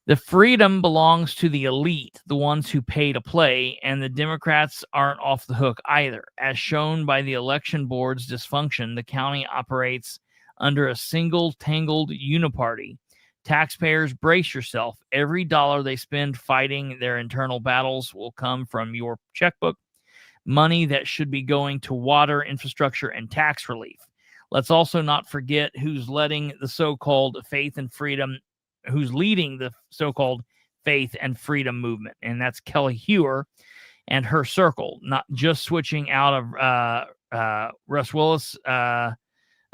The freedom belongs to the elite, the ones who pay to play, and the Democrats aren't off the hook either. As shown by the election board's dysfunction, the county operates under a single tangled uniparty. Taxpayers, brace yourself. Every dollar they spend fighting their internal battles will come from your checkbook, money that should be going to water, infrastructure, and tax relief. Let's also not forget who's leading the so-called faith and freedom movement, and that's Kelly Hewer and her circle, not just switching out of Russ Willis for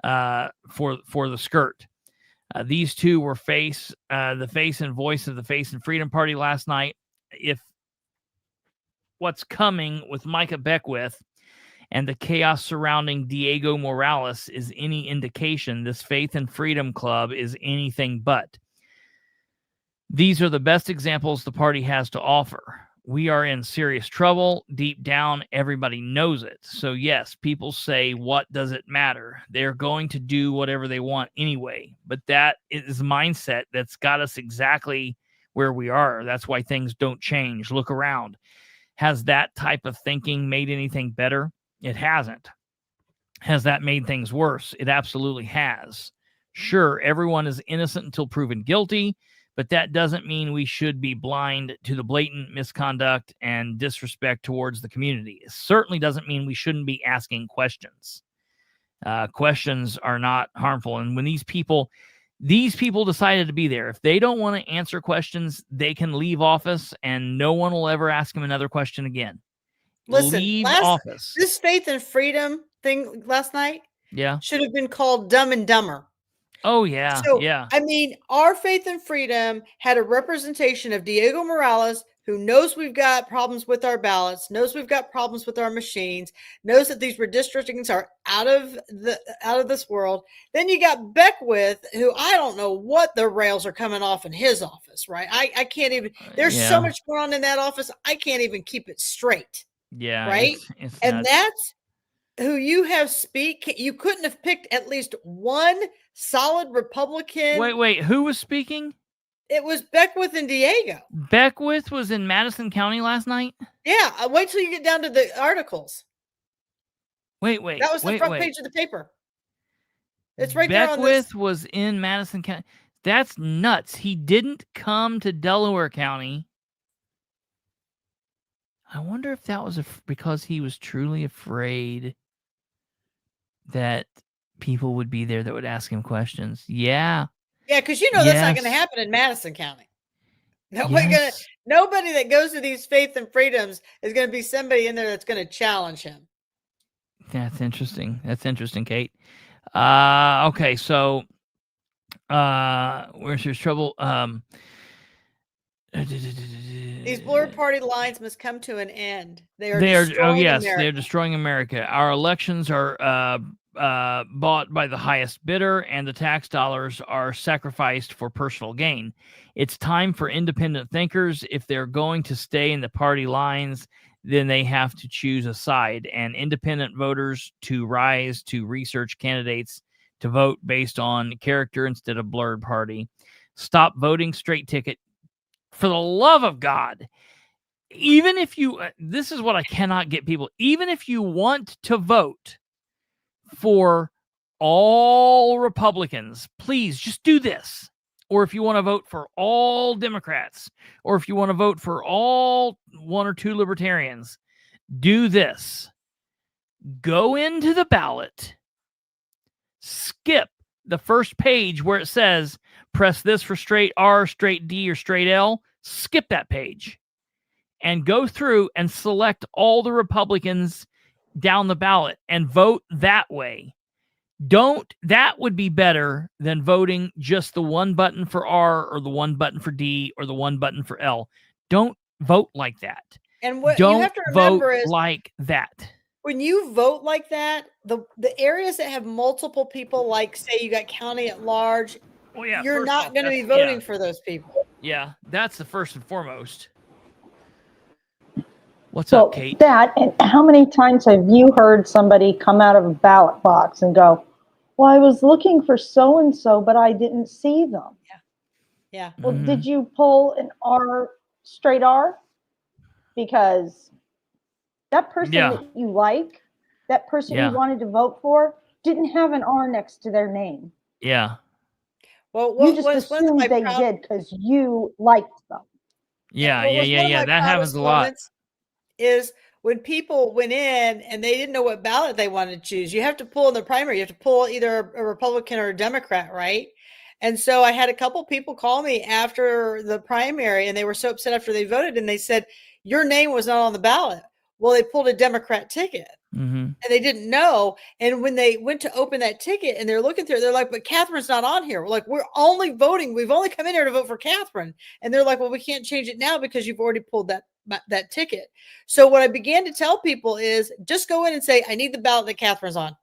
the skirt. These two were the face and voice of the Faith and Freedom Party last night. If what's coming with Micah Beckwith and the chaos surrounding Diego Morales is any indication, this Faith and Freedom Club is anything but. These are the best examples the party has to offer. We are in serious trouble. Deep down, everybody knows it. So yes, people say, what does it matter? They're going to do whatever they want anyway. But that is a mindset that's got us exactly where we are. That's why things don't change. Look around. Has that type of thinking made anything better? It hasn't. Has that made things worse? It absolutely has. Sure, everyone is innocent until proven guilty, but that doesn't mean we should be blind to the blatant misconduct and disrespect towards the community. It certainly doesn't mean we shouldn't be asking questions. Questions are not harmful. And when these people decided to be there, if they don't want to answer questions, they can leave office and no one will ever ask them another question again. Listen, leave office. This Faith and Freedom thing last night should have been called Dumb and Dumber. Oh, yeah. So, yeah. I mean, our Faith and Freedom had a representation of Diego Morales who knows we've got problems with our ballots, knows we've got problems with our machines, knows that these redistrictings are out of this world. Then you got Beckwith, who I don't know what the rails are coming off in his office, right? I can't even, there's so much going on in that office, I can't even keep it straight. Yeah. Right. It's and nuts. that's who you have speak. You couldn't have picked at least one solid Republican. Wait, who was speaking? It was Beckwith and Diego. Beckwith was in Madison County last night? Yeah. Wait till you get down to the articles. Wait. That was the front page of the paper. It's right there on this. Beckwith was in Madison County. That's nuts. He didn't come to Delaware County. I wonder if that was because he was truly afraid that people would be there that would ask him questions. Yeah. Yeah, because that's not going to happen in Madison County. Nobody that goes to these faith and freedoms is going to be somebody in there that's going to challenge him. That's interesting. Kate. Okay, so where's your trouble? These blurred party lines must come to an end. They're destroying America. Our elections are bought by the highest bidder, and the tax dollars are sacrificed for personal gain. It's time for independent thinkers. If they're going to stay in the party lines, then they have to choose a side, and independent voters to rise to research candidates to vote based on character instead of blurred party. Stop voting straight ticket. For the love of God, even if you, this is what I cannot get people, even if you want to vote for all Republicans, please just do this. Or if you want to vote for all Democrats, or if you want to vote for all 1 or 2 Libertarians, do this. Go into the ballot, skip the first page where it says, press this for straight R, straight D, or straight L, skip that page and go through and select all the Republicans down the ballot and vote that way. That would be better than voting just the one button for R or the one button for D or the one button for L. Don't vote like that. And what you have to remember is like that. When you vote like that, the areas that have multiple people, like say you got county at large, you're not going to be voting for those people. Yeah, that's the first and foremost. What's up, Kate? That, and how many times have you heard somebody come out of a ballot box and go, well, I was looking for so-and-so, but I didn't see them. Yeah. Well, did you pull an R, straight R? Because that person that you like, that person you wanted to vote for, didn't have an R next to their name. Yeah. Well, you just assumed they did because you liked them. Yeah. That happens a lot. Is when people went in and they didn't know what ballot they wanted to choose. You have to pull in the primary. You have to pull either a Republican or a Democrat, right? And so I had a couple people call me after the primary, and they were so upset after they voted, and they said, your name was not on the ballot. Well, they pulled a Democrat ticket. And they didn't know. And when they went to open that ticket and they're looking through it, they're like, but Catherine's not on here. We're like, we're only voting. We've only come in here to vote for Catherine. And they're like, well, we can't change it now because you've already pulled that ticket. So what I began to tell people is just go in and say, I need the ballot that Catherine's on.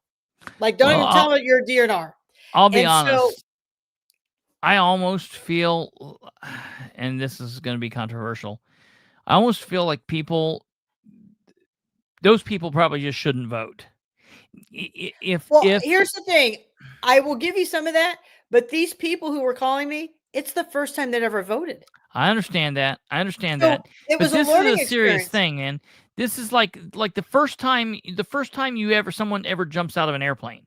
Like, don't even tell them you're a D or an R. I'll be honest. I almost feel, and this is going to be controversial, I almost feel like those people probably just shouldn't vote. Here's the thing. I will give you some of that, but these people who were calling me, it's the first time they'd ever voted. I understand that. It was a learning experience. Serious thing, and this is like the first time someone ever jumps out of an airplane.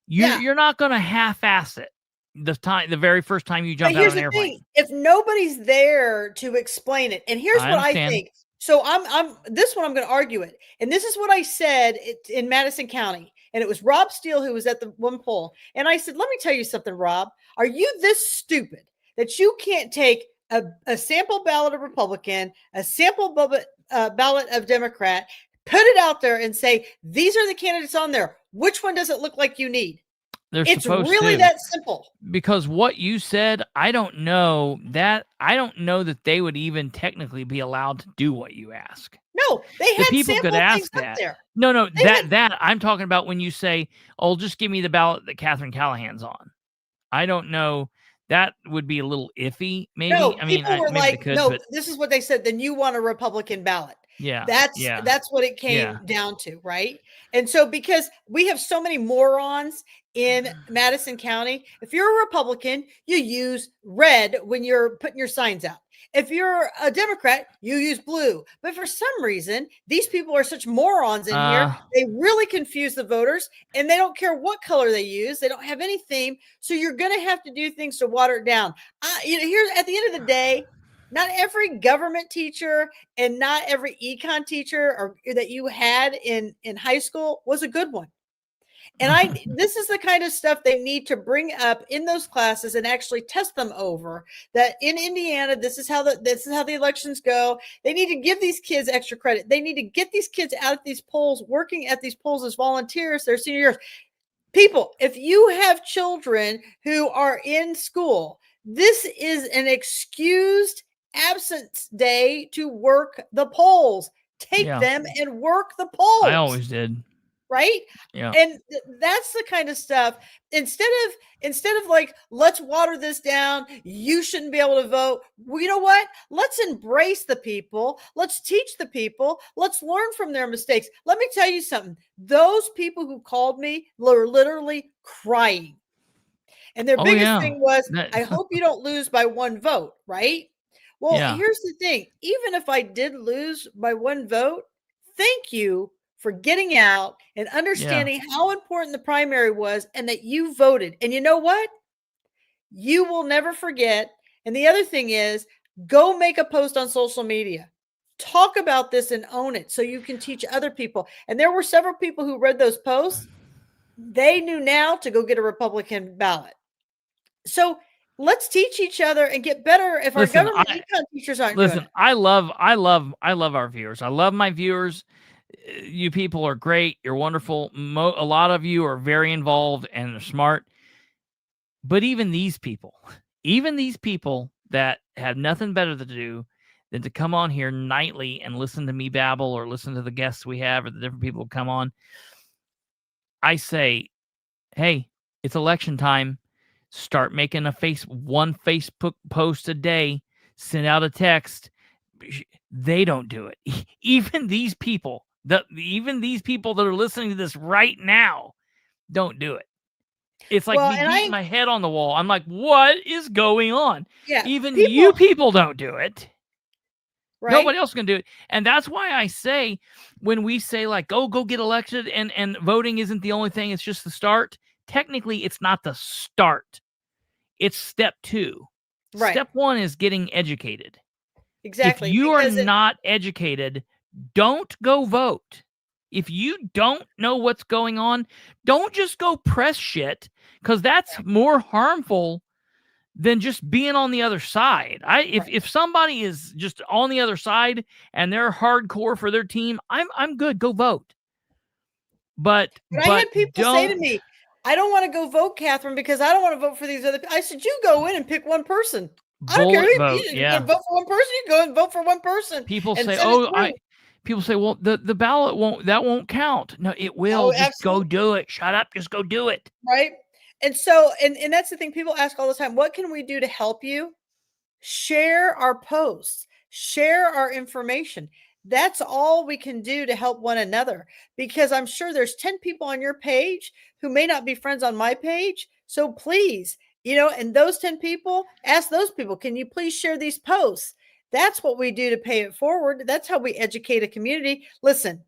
You're not going to half-ass it the very first time you jump out of an airplane. If nobody's there to explain it, and here's what I think. So this one I'm going to argue it. And this is what I said in Madison County. And it was Rob Steele who was at the one poll. And I said, let me tell you something, Rob. Are you this stupid that you can't take a sample ballot of Republican, a sample ballot of Democrat, put it out there and say, these are the candidates on there. Which one does it look like you need? They're It's supposed really to. that simple. Because what you said, I don't know that they would even technically be allowed to do what you ask. No, they The had people could sample ask things up that. there. No, They had- that I'm talking about when you say, "Oh, just give me the ballot that Katherine Callahan's on." I don't know. That would be a little iffy, maybe. No, I mean, people were maybe like, they could, no, but this is what they said. Then you want a Republican ballot. yeah, That's what it came Yeah. down to, right? And so because we have so many morons in Madison County, if you're a Republican, you use red when you're putting your signs out. If you're a Democrat, you use blue. But for some reason, these people are such morons in here. They really confuse the voters, and they don't care what color they use. They don't have any theme. So you're going to have to do things to water it down. Here's at the end of the day, not every government teacher and not every econ teacher or that you had in high school was a good one. And this is the kind of stuff they need to bring up in those classes and actually test them over. That in Indiana, this is how the elections go. They need to give these kids extra credit. They need to get these kids out at these polls, working at these polls as volunteers their senior years. People, if you have children who are in school, this is an excused absence day to work the polls. Take them and work the polls. I always did. Right? Yeah. And that's the kind of stuff. Instead of like, let's water this down, you shouldn't be able to vote. Well, you know what? Let's embrace the people. Let's teach the people. Let's learn from their mistakes. Let me tell you something. Those people who called me were literally crying. And their biggest thing was, I hope you don't lose by one vote, right? Well, here's the thing. Even if I did lose by one vote, thank you for getting out and understanding how important the primary was and that you voted. And you know what? You will never forget. And the other thing is, go make a post on social media. Talk about this and own it so you can teach other people. And there were several people who read those posts. They knew now to go get a Republican ballot. So let's teach each other and get better if our government econ teachers aren't doing it. I love our viewers. I love my viewers. You people are great. You're wonderful. A lot of you are very involved and smart. But even these people that have nothing better to do than to come on here nightly and listen to me babble or listen to the guests we have or the different people who come on, I say, hey, it's election time. Start making one Facebook post a day. Send out a text. They don't do it. Even these people that are listening to this right now don't do it. It's like me beating my head on the wall. I'm like, what is going on? Yeah, even you people don't do it. Right? Nobody else can do it. And that's why I say, when we say like, go get elected and voting isn't the only thing, it's just the start. Technically, it's not the start. It's step 2. Right. Step 1 is getting educated. Exactly. If you are not educated, don't go vote. If you don't know what's going on, don't just go press shit, because that's more harmful than just being on the other side. If somebody is just on the other side and they're hardcore for their team, I'm good. Go vote. But I had people say to me, I don't want to go vote, Catherine, because I don't want to vote for these other people. I said, you go in and pick one person. I don't care who you vote for one person. You go and vote for one person. People say, people say, well, the ballot won't count. No, it will. Just go do it. Shut up. Just go do it. Right. And so, and that's the thing people ask all the time. What can we do to help you? Share our posts, share our information. That's all we can do to help one another, because I'm sure there's 10 people on your page who may not be friends on my page. So please, and those 10 people, ask those people, can you please share these posts? That's what we do to pay it forward. That's how we educate a community. Listen,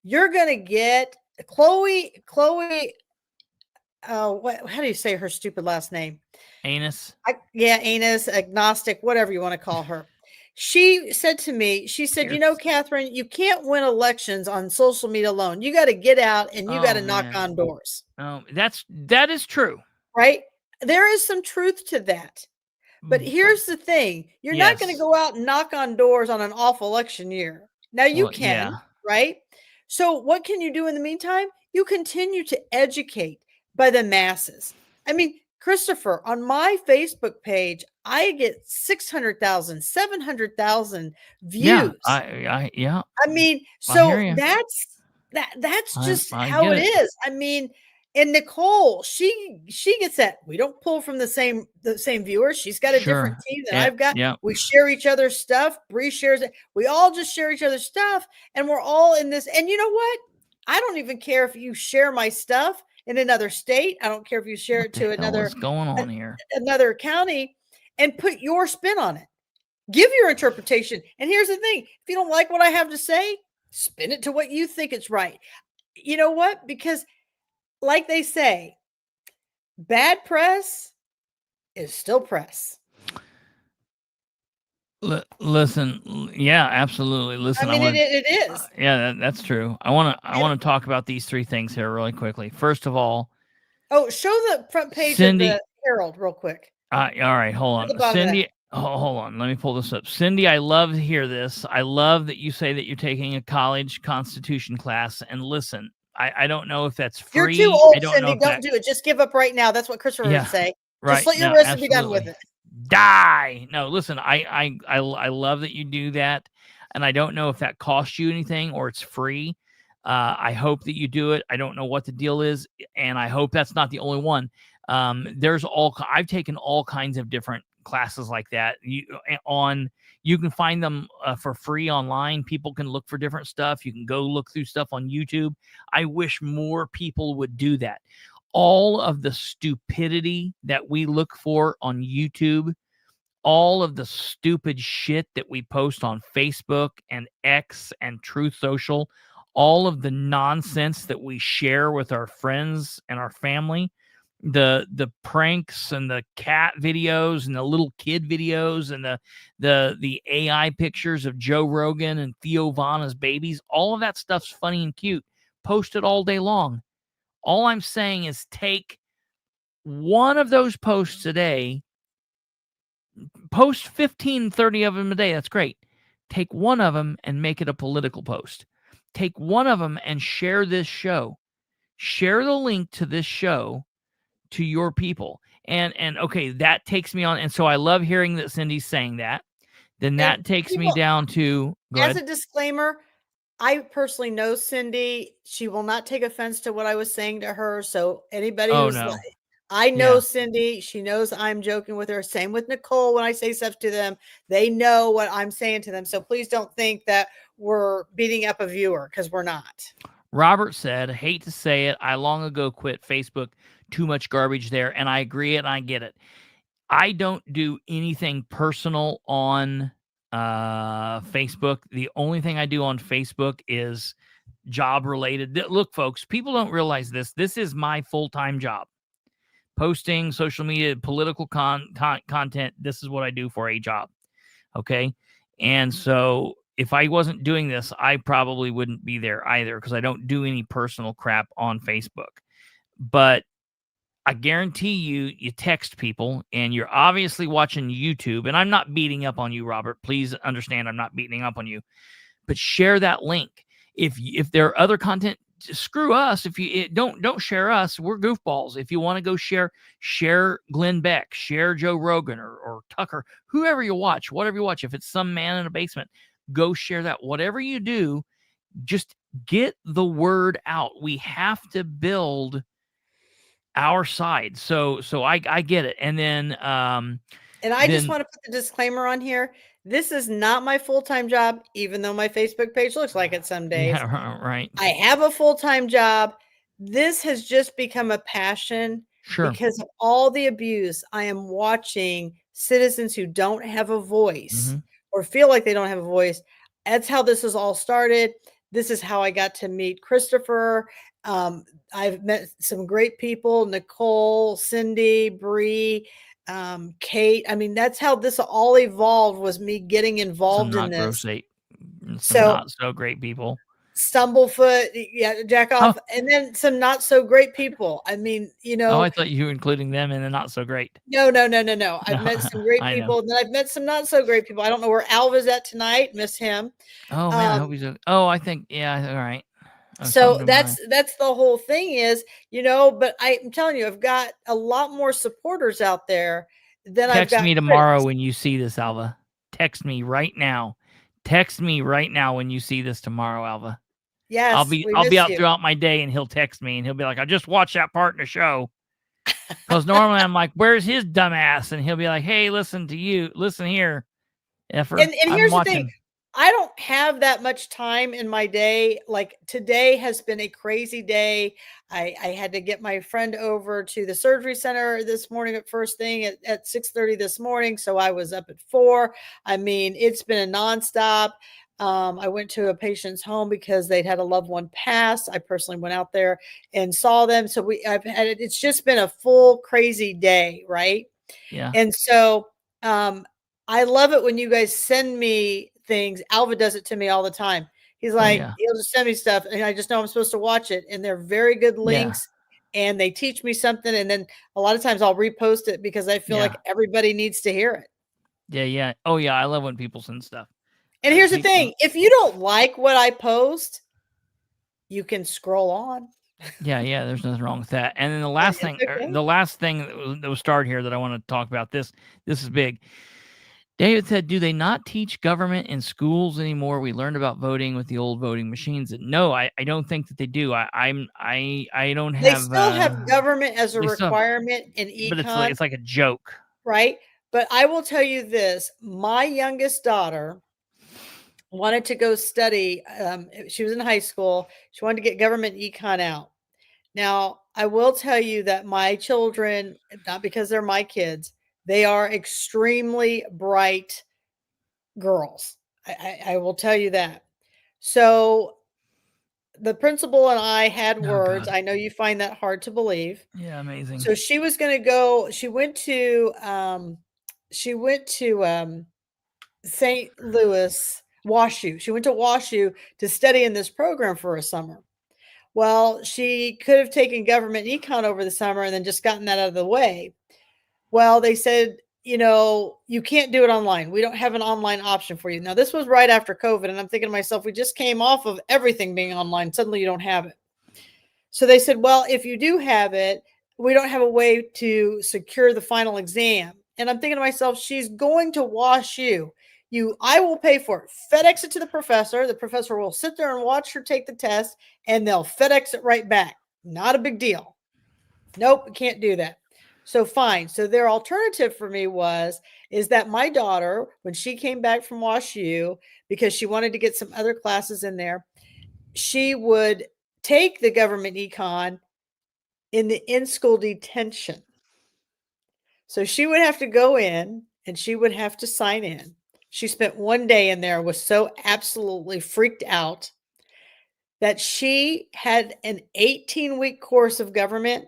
you're going to get Chloe, how do you say her stupid last name? Anus. Anus, agnostic, whatever you want to call her. She said to me, Catherine, you can't win elections on social media alone. You got to get out and you got to knock on doors. Oh, that is true. Right? There is some truth to that. But here's the thing. You're not going to go out and knock on doors on an off election year. Now you can, right? So what can you do in the meantime? You continue to educate. by the masses. I mean, Kristopher, on my Facebook page, I get 600,000, 700,000 views. Yeah. I mean, I hear so you. that's just I how get it it. is. I mean, and Nicole, she gets that. We don't pull from the same viewers. She's got a different Sure. team than Yeah. I've got. Yeah. We share each other's stuff. Bree shares it. We all just share each other's stuff, and we're all in this. And you know what? I don't even care if you share my stuff in another state. I don't care if you share it to What's going on here? another county and put your spin on it. Give your interpretation. And here's the thing. If you don't like what I have to say, spin it to what you think it's right. You know what? Because like they say, bad press is still press. Listen, yeah, absolutely. Listen, I mean, it is. Yeah, that's true. I want to talk about these three things here really quickly. First of all, show the front page Cindy, of the Herald real quick. all right, hold on, Cindy. Hold on, let me pull this up. Cindy, I love to hear this. I love that you say that you're taking a college constitution class. And listen, I don't know if that's free. You're too old, I don't Cindy. know Don't do it. Just give up right now. That's what Kristopher would say. Right. Just let your wrist be done with it. Die. No, listen, I love that you do that. And I don't know if that costs you anything or it's free. I hope that you do it. I don't know what the deal is. And I hope that's not the only one. I've taken all kinds of different classes like that. You can find them for free online. People can look for different stuff. You can go look through stuff on YouTube. I wish more people would do that. All of the stupidity that we look for on YouTube, all of the stupid shit that we post on Facebook and X and Truth Social, all of the nonsense that we share with our friends and our family, the pranks and the cat videos and the little kid videos and the AI pictures of Joe Rogan and Theo Vana's babies, all of that stuff's funny and cute. Post it all day long. All I'm saying is take one of those posts a day, post 15, 30 of them a day. That's great. Take one of them and make it a political post. Take one of them and share this show. Share the link to this show to your people. And okay, that takes me on. And so I love hearing that Cindy's saying that. Then that takes me down to, as a disclaimer, I personally know Cindy. She will not take offense to what I was saying to her. So anybody I know Cindy, she knows I'm joking with her. Same with Nicole. When I say stuff to them, they know what I'm saying to them. So please don't think that we're beating up a viewer, because we're not. Robert said, hate to say it, I long ago quit Facebook. Too much garbage there. And I agree and I get it. I don't do anything personal on Facebook. The only thing I do on Facebook is job related. Look, folks, people don't realize this. This is my full-time job. Posting social media, political content. This is what I do for a job. Okay. And so if I wasn't doing this, I probably wouldn't be there either, because I don't do any personal crap on Facebook. But I guarantee you text people and you're obviously watching YouTube, and I'm not beating up on you, Robert. Please understand, I'm not beating up on you, but share that link. If there are other content, screw us. If you don't share us, we're goofballs. If you want to go share Glenn Beck, share Joe Rogan or Tucker, whoever you watch, whatever you watch. If it's some man in a basement, go share that. Whatever you do, just get the word out. We have to build our side. So I get it. And then and I just want to put the disclaimer on here. This is not my full-time job, even though my Facebook page looks like it some days. Yeah, right. I have a full-time job. This has just become a passion because of all the abuse. I am watching citizens who don't have a voice or feel like they don't have a voice. That's how this has all started. This is how I got to meet Kristopher. I've met some great people, Nicole, Cindy, Bree, Kate. I mean, that's how this all evolved, was me getting involved in this. Some not so great people. Stumblefoot, jack off, and then some not so great people. I mean, Oh, I thought you were including them in the not so great. No. I've met some great people, and then I've met some not so great people. I don't know where Alva's at tonight. Miss him. Oh man, I hope he's. I think all right. So that's the whole thing is, but I'm telling you, I've got a lot more supporters out there than I've got. Text me tomorrow when you see this, Alva. Text me right now. Text me right now when you see this tomorrow, Alva. Yes, I'll be out throughout my day, and he'll text me, and he'll be like, "I just watched that part in the show." Because normally I'm like, "Where's his dumbass?" And he'll be like, "Hey, listen here, effer. And here's the thing. I don't have that much time in my day. Like today has been a crazy day. I had to get my friend over to the surgery center this morning at first thing at 6:30 this morning. So I was up at 4. I mean, it's been a nonstop. I went to a patient's home because they'd had a loved one pass. I personally went out there and saw them. So it's just been a full crazy day. Right. Yeah. And so, I love it when you guys send me things. Alva does it to me all the time. He's like, he'll just send me stuff and I just know I'm supposed to watch it. And they're very good links and they teach me something. And then a lot of times I'll repost it because I feel like everybody needs to hear it. Yeah. Yeah. Oh yeah. I love when people send stuff. And here's the thing. If you don't like what I post, you can scroll on. Yeah. There's nothing wrong with that. And then the last thing that was started here that I want to talk about, this is big. David said, do they not teach government in schools anymore? We learned about voting with the old voting machines. No, I don't think that they do. I don't have. They still have government as a requirement in econ. But it's like a joke. Right. But I will tell you this. My youngest daughter wanted to go study. She was in high school. She wanted to get government econ out. Now, I will tell you that my children, not because they're my kids, they are extremely bright girls. I will tell you that. So the principal and I had words. God. I know you find that hard to believe. Yeah, amazing. So she was going to go. She went to St. Louis, WashU. She went to WashU to study in this program for a summer. Well, she could have taken government econ over the summer and then just gotten that out of the way. Well, they said, you can't do it online. We don't have an online option for you. Now, this was right after COVID. And I'm thinking to myself, we just came off of everything being online. Suddenly you don't have it. So they said, well, if you do have it, we don't have a way to secure the final exam. And I'm thinking to myself, she's going to WashU. I will pay for it. FedEx it to the professor. The professor will sit there and watch her take the test and they'll FedEx it right back. Not a big deal. Nope, we can't do that. So fine. So their alternative for me is that my daughter, when she came back from WashU, because she wanted to get some other classes in there, she would take the government econ in the in-school detention. So she would have to go in and she would have to sign in. She spent one day in there, was so absolutely freaked out that she had an 18-week course of government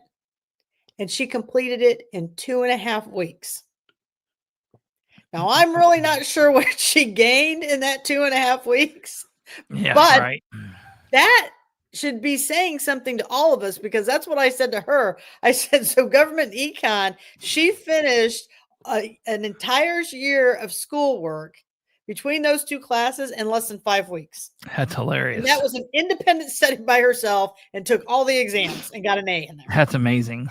and she completed it in 2.5 weeks. Now, I'm really not sure what she gained in that 2.5 weeks. Yeah, but right. That should be saying something to all of us because that's what I said to her. I said, so government econ, she finished an entire year of schoolwork between those two classes in less than 5 weeks. That's hilarious. And that was an independent study by herself and took all the exams and got an A in there. That's amazing.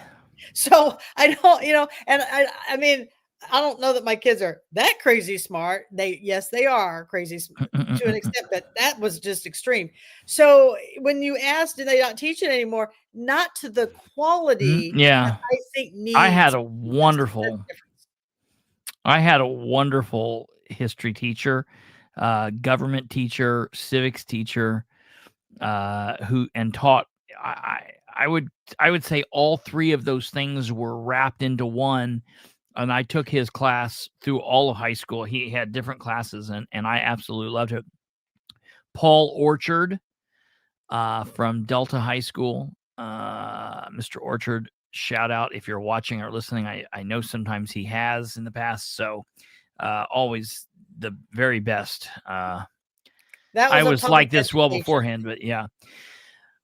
So I don't, and I mean, I don't know that my kids are that crazy smart. Yes, they are crazy to an extent, but that was just extreme. So when you asked, do they not teach it anymore? Not to the quality. Yeah. I think needs. I had a wonderful history teacher, government teacher, civics teacher, who taught. I would say all three of those things were wrapped into one. And I took his class through all of high school. He had different classes, and I absolutely loved it. Paul Orchard from Delta High School. Mr. Orchard, shout out if you're watching or listening. I know sometimes he has in the past, so always the very best. I was like this well beforehand, but yeah.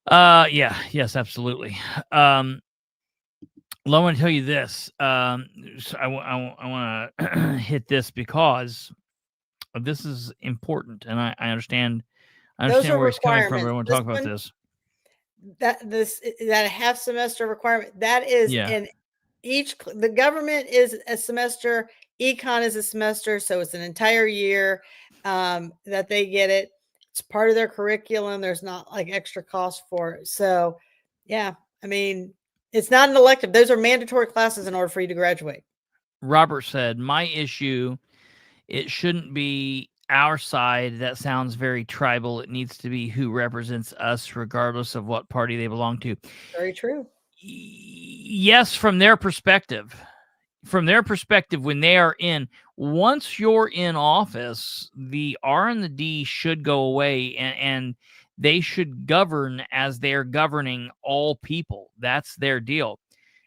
Yes, absolutely. Well, I want to tell you this. So I want to hit this because this is important, and I understand where he's coming from. But I want to talk about this. that half semester requirement, that is in the government is a semester, econ is a semester, so it's an entire year that they get it. It's part of their curriculum. There's not like extra cost for it. So yeah, I mean, it's not an elective. Those are mandatory classes in order for you to graduate. Robert said, my issue, it shouldn't be our side. That sounds very tribal. It needs to be who represents us, regardless of what party they belong to. Very true. Yes, from their perspective. From their perspective, when they are in, once you're in office, the R and the D should go away, and they should govern as they're governing all people. That's their deal.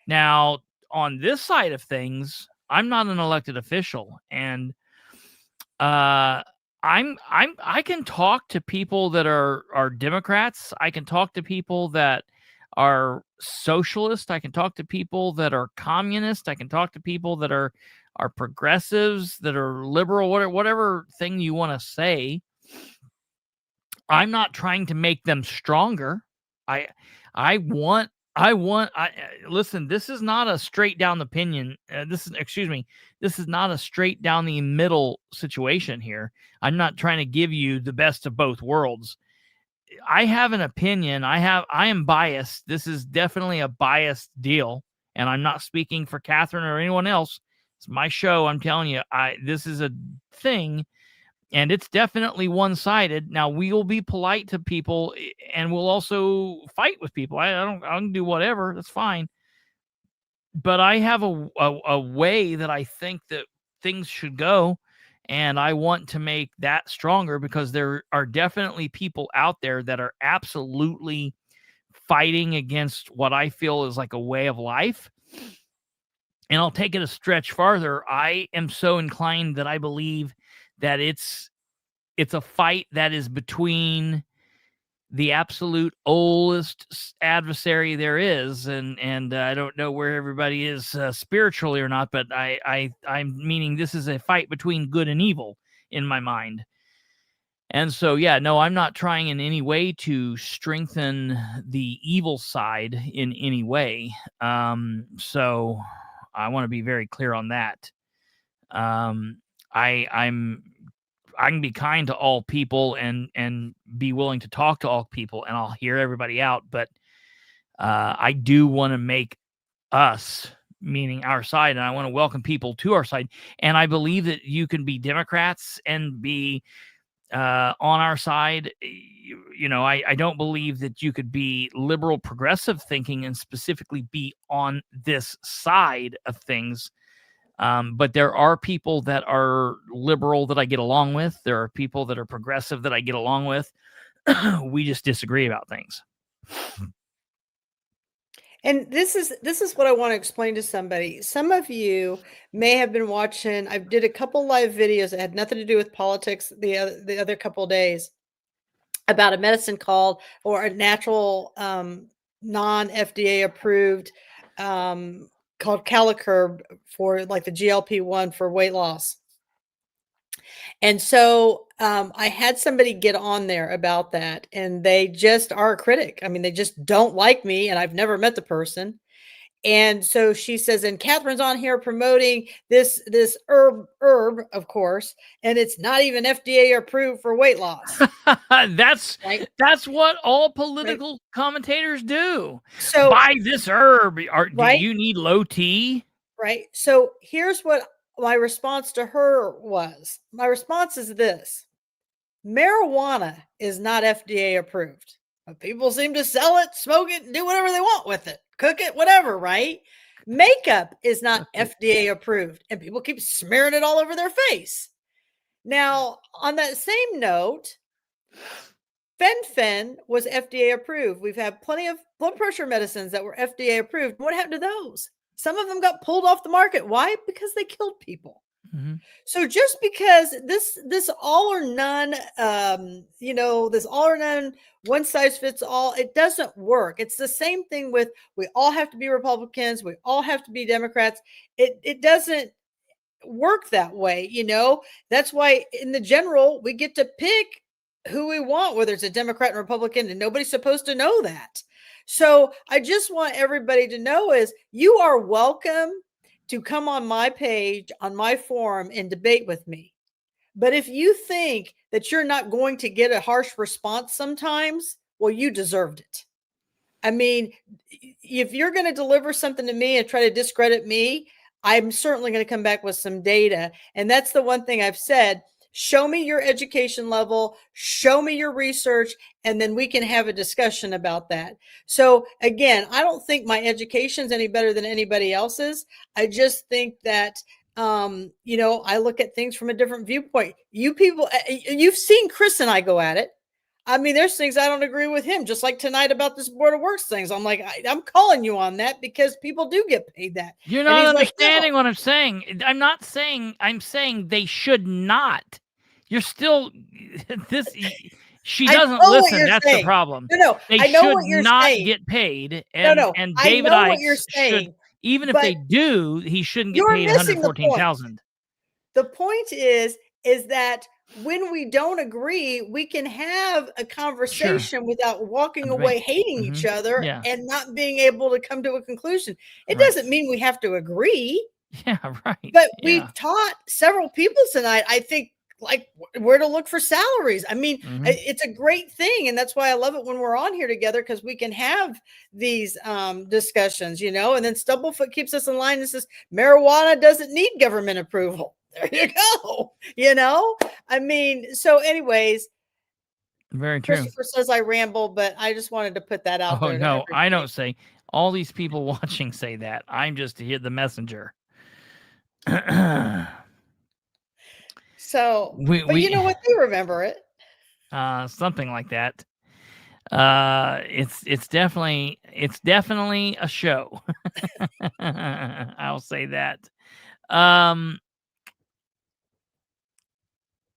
Now, on this side of things, I'm not an elected official, and I can talk to people that are Democrats. I can talk to people that are socialist. I can talk to people that are communist. I can talk to people that are progressives, that are liberal, whatever thing you want to say. I'm not trying to make them stronger. Listen, this is not a straight down opinion. This is not a straight down the middle situation here. I'm not trying to give you the best of both worlds. I have an opinion. I am biased. This is definitely a biased deal, and I'm not speaking for Katherine or anyone else. It's my show. I'm telling you, this is a thing, and it's definitely one-sided. Now, we will be polite to people, and we'll also fight with people. I don't do whatever. That's fine. But I have a way that I think that things should go, and I want to make that stronger, because there are definitely people out there that are absolutely fighting against what I feel is like a way of life. And I'll take it a stretch farther. I am so inclined that I believe that it's a fight that is between the absolute oldest adversary there is, and I don't know where everybody is spiritually or not, but I'm meaning this is a fight between good and evil in my mind. And so, yeah, no, I'm not trying in any way to strengthen the evil side in any way. So I want to be very clear on that. I can be kind to all people and be willing to talk to all people, and I'll hear everybody out. But I do want to make us, meaning our side, and I want to welcome people to our side. And I believe that you can be Democrats and be on our side. You know, I don't believe that you could be liberal progressive thinking and specifically be on this side of things. But there are people that are liberal that I get along with. There are people that are progressive that I get along with. We just disagree about things. And this is what I want to explain to somebody. Some of you may have been watching. I did a couple live videos that had nothing to do with politics the other couple of days about a medicine called, or a natural non-FDA approved called Calicurb, for like the GLP-1 for weight loss. And so I had somebody get on there about that, and they just are a critic. I mean, they just don't like me, and I've never met the person. And so she says, and Catherine's on here promoting this herb, of course, and it's not even FDA approved for weight loss. That's what all political commentators do. So buy this herb. Do you need low T? Right. So here's what my response to her was. My response is this: marijuana is not FDA approved. But people seem to sell it, smoke it, and do whatever they want with it. Cook it, whatever, right? Makeup is not FDA approved, and people keep smearing it all over their face. Now, on that same note, Fen was FDA approved. We've had plenty of blood pressure medicines that were FDA approved. What happened to those? Some of them got pulled off the market. Why? Because they killed people. Mm-hmm. So just because this all or none, this all or none, one size fits all, it doesn't work. It's the same thing with, we all have to be Republicans. We all have to be Democrats. It doesn't work that way. That's why in the general, we get to pick who we want, whether it's a Democrat and Republican, and nobody's supposed to know that. So I just want everybody to know is you are welcome to come on my page, on my forum, and debate with me. But if you think that you're not going to get a harsh response sometimes, well, you deserved it. I mean, if you're going to deliver something to me and try to discredit me, I'm certainly going to come back with some data. And that's the one thing I've said. Show me your education level, show me your research, and then we can have a discussion about that. So again, I don't think my education's any better than anybody else's. I just think that, I look at things from a different viewpoint. You people, you've seen Chris and I go at it. I mean, there's things I don't agree with him, just like tonight about this Board of Works things. I'm like, I'm calling you on that because people do get paid that. You're not understanding what I'm saying. I'm saying they should not. You're still she doesn't listen. That's the problem. No, they I know should what you're not saying. get paid. And, and David I know what you're saying, should, even if they do, he shouldn't get paid $114,000. The point is that when we don't agree, we can have a conversation without walking away hating each other and not being able to come to a conclusion. It doesn't mean we have to agree. Yeah, right. But we've taught several people tonight, I think, like where to look for salaries. I mean, it's a great thing. And that's why I love it when we're on here together, because we can have these discussions, and then Stubblefoot keeps us in line and says, marijuana doesn't need government approval. There you go. I mean, so anyways, very true. Christopher says I ramble, but I just wanted to put that out there. Oh, no, I don't say. All these people watching say that. I'm just the messenger. So, but you know what? They remember it. Something like that. It's definitely a show. I'll say that.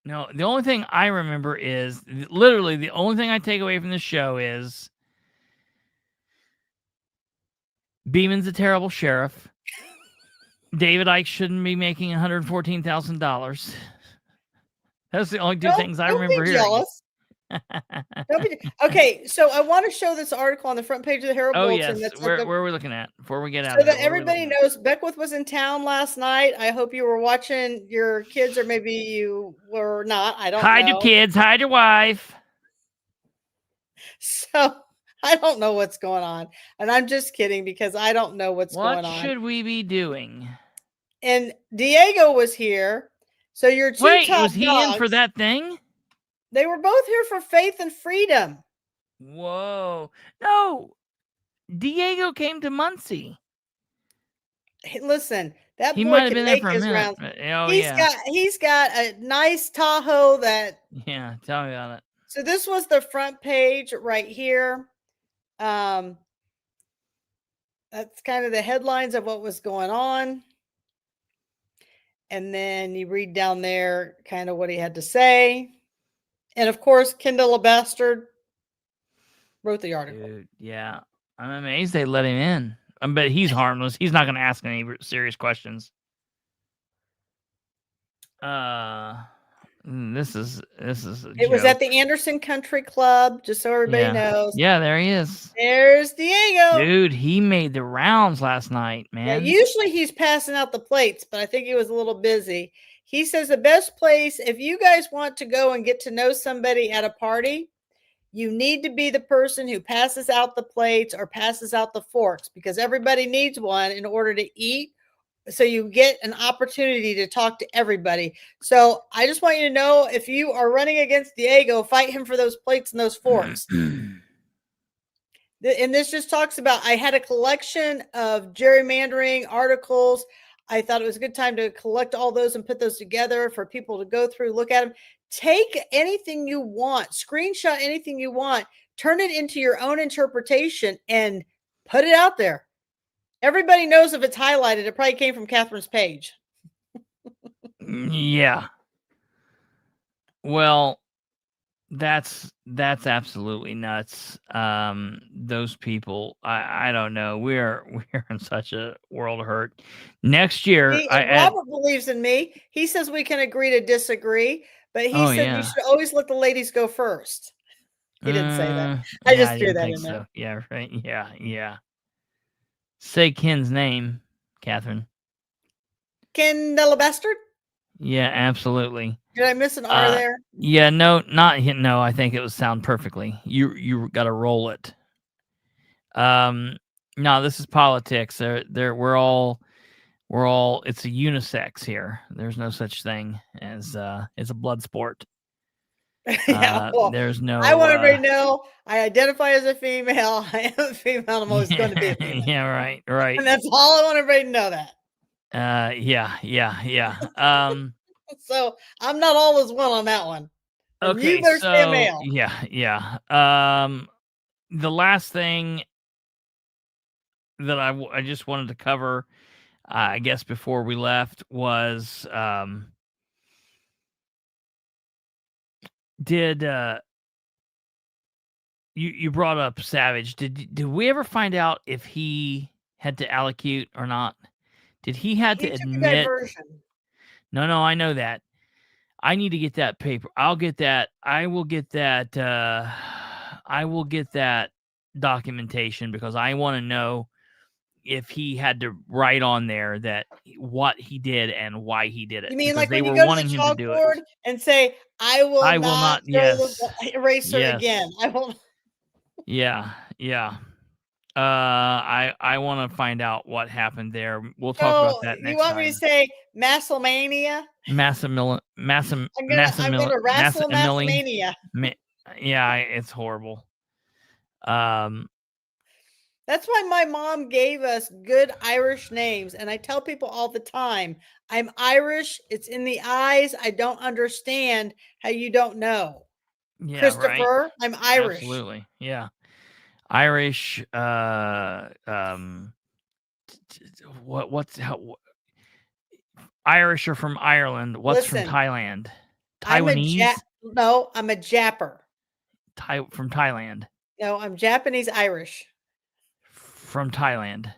No, the only thing I remember is literally the only thing I take away from the show is Beeman's a terrible sheriff. David Icke shouldn't be making $114,000. That's the only two things I remember hearing. Jealous. Okay, so I want to show this article on the front page of the Herald Bulletin. Yes. Where are we looking at before we get out? So that everybody knows, Beckwith was in town last night. I hope you were watching your kids, or maybe you were not. I don't know. Hide your kids, hide your wife. So I don't know what's going on. And I'm just kidding because I don't know what's going on. What should we be doing? And Diego was here. So your two top was he dogs, in for that thing? They were both here for Faith and Freedom. Whoa. No. Diego came to Muncie. Hey, listen, that he boy might have can been there make for a his minute. rounds. He's got a nice Tahoe that. Yeah, tell me about it. So this was the front page right here. That's kind of the headlines of what was going on. And then you read down there kind of what he had to say. And of course, Kendall, a bastard, wrote the article. Dude, yeah. I'm amazed they let him in. But he's harmless. He's not going to ask any serious questions. This is it was at the Anderson Country Club, just so everybody knows. Yeah, there he is. There's Diego. Dude, he made the rounds last night, man. Yeah, usually he's passing out the plates, but I think he was a little busy. He says the best place, if you guys want to go and get to know somebody at a party, you need to be the person who passes out the plates or passes out the forks, because everybody needs one in order to eat. So you get an opportunity to talk to everybody. So I just want you to know, if you are running against Diego, fight him for those plates and those forks. And this just talks about, I had a collection of gerrymandering articles. I thought it was a good time to collect all those and put those together for people to go through, look at them. Take anything you want, screenshot anything you want, turn it into your own interpretation and put it out there. Everybody knows if it's highlighted, it probably came from Catherine's page. Yeah. Well, that's absolutely nuts. Those people, I don't know. We're in such a world of hurt. Next year, Robert believes in me. He says we can agree to disagree, but he said you should always let the ladies go first. He didn't say that. I Yeah, I just threw didn't that think in there. so. Yeah, right. Yeah. Say Ken's name, Catherine. Ken Della Bastard? Yeah, absolutely. Did I miss an R there? Yeah, no, no. I think it was sound perfectly. You got to roll it. No, this is politics. We're all. It's a unisex here. There's no such thing as it's a blood sport. Yeah, well, There's no. I want everybody to know I identify as a female. I am a female. I'm always going to be a female. Yeah, right. And that's all I want everybody to know that. Yeah. So I'm not always one on that one. And Okay, you better stay a so male. yeah. The last thing that I just wanted to cover, I guess before we left, was did you brought up Savage? Did we ever find out if he had to allocute or not? Did he had to He took a admit? diversion. No, I know that. I need to get that paper. I'll get that. I will get that. I will get that documentation because I want to know if he had to write on there that what he did and why he did it. You mean because like they when were you go to wanting the him to do chalkboard it. and say, I will not throw Yes. the eraser Yes. again. I won't. Yeah. I want to find out what happened there. We'll talk about that next time. You want me to say Masselmania? I'm gonna wrestle Masselmania. Yeah, it's horrible. That's why my mom gave us good Irish names. And I tell people all the time, I'm Irish. It's in the eyes. I don't understand how you don't know. Yeah, Kristopher, right. I'm Irish. Absolutely. Yeah. Irish, Irish are from Ireland. What's from Thailand? Taiwanese? I'm a Japper. From Thailand. No, I'm Japanese Irish. From Thailand.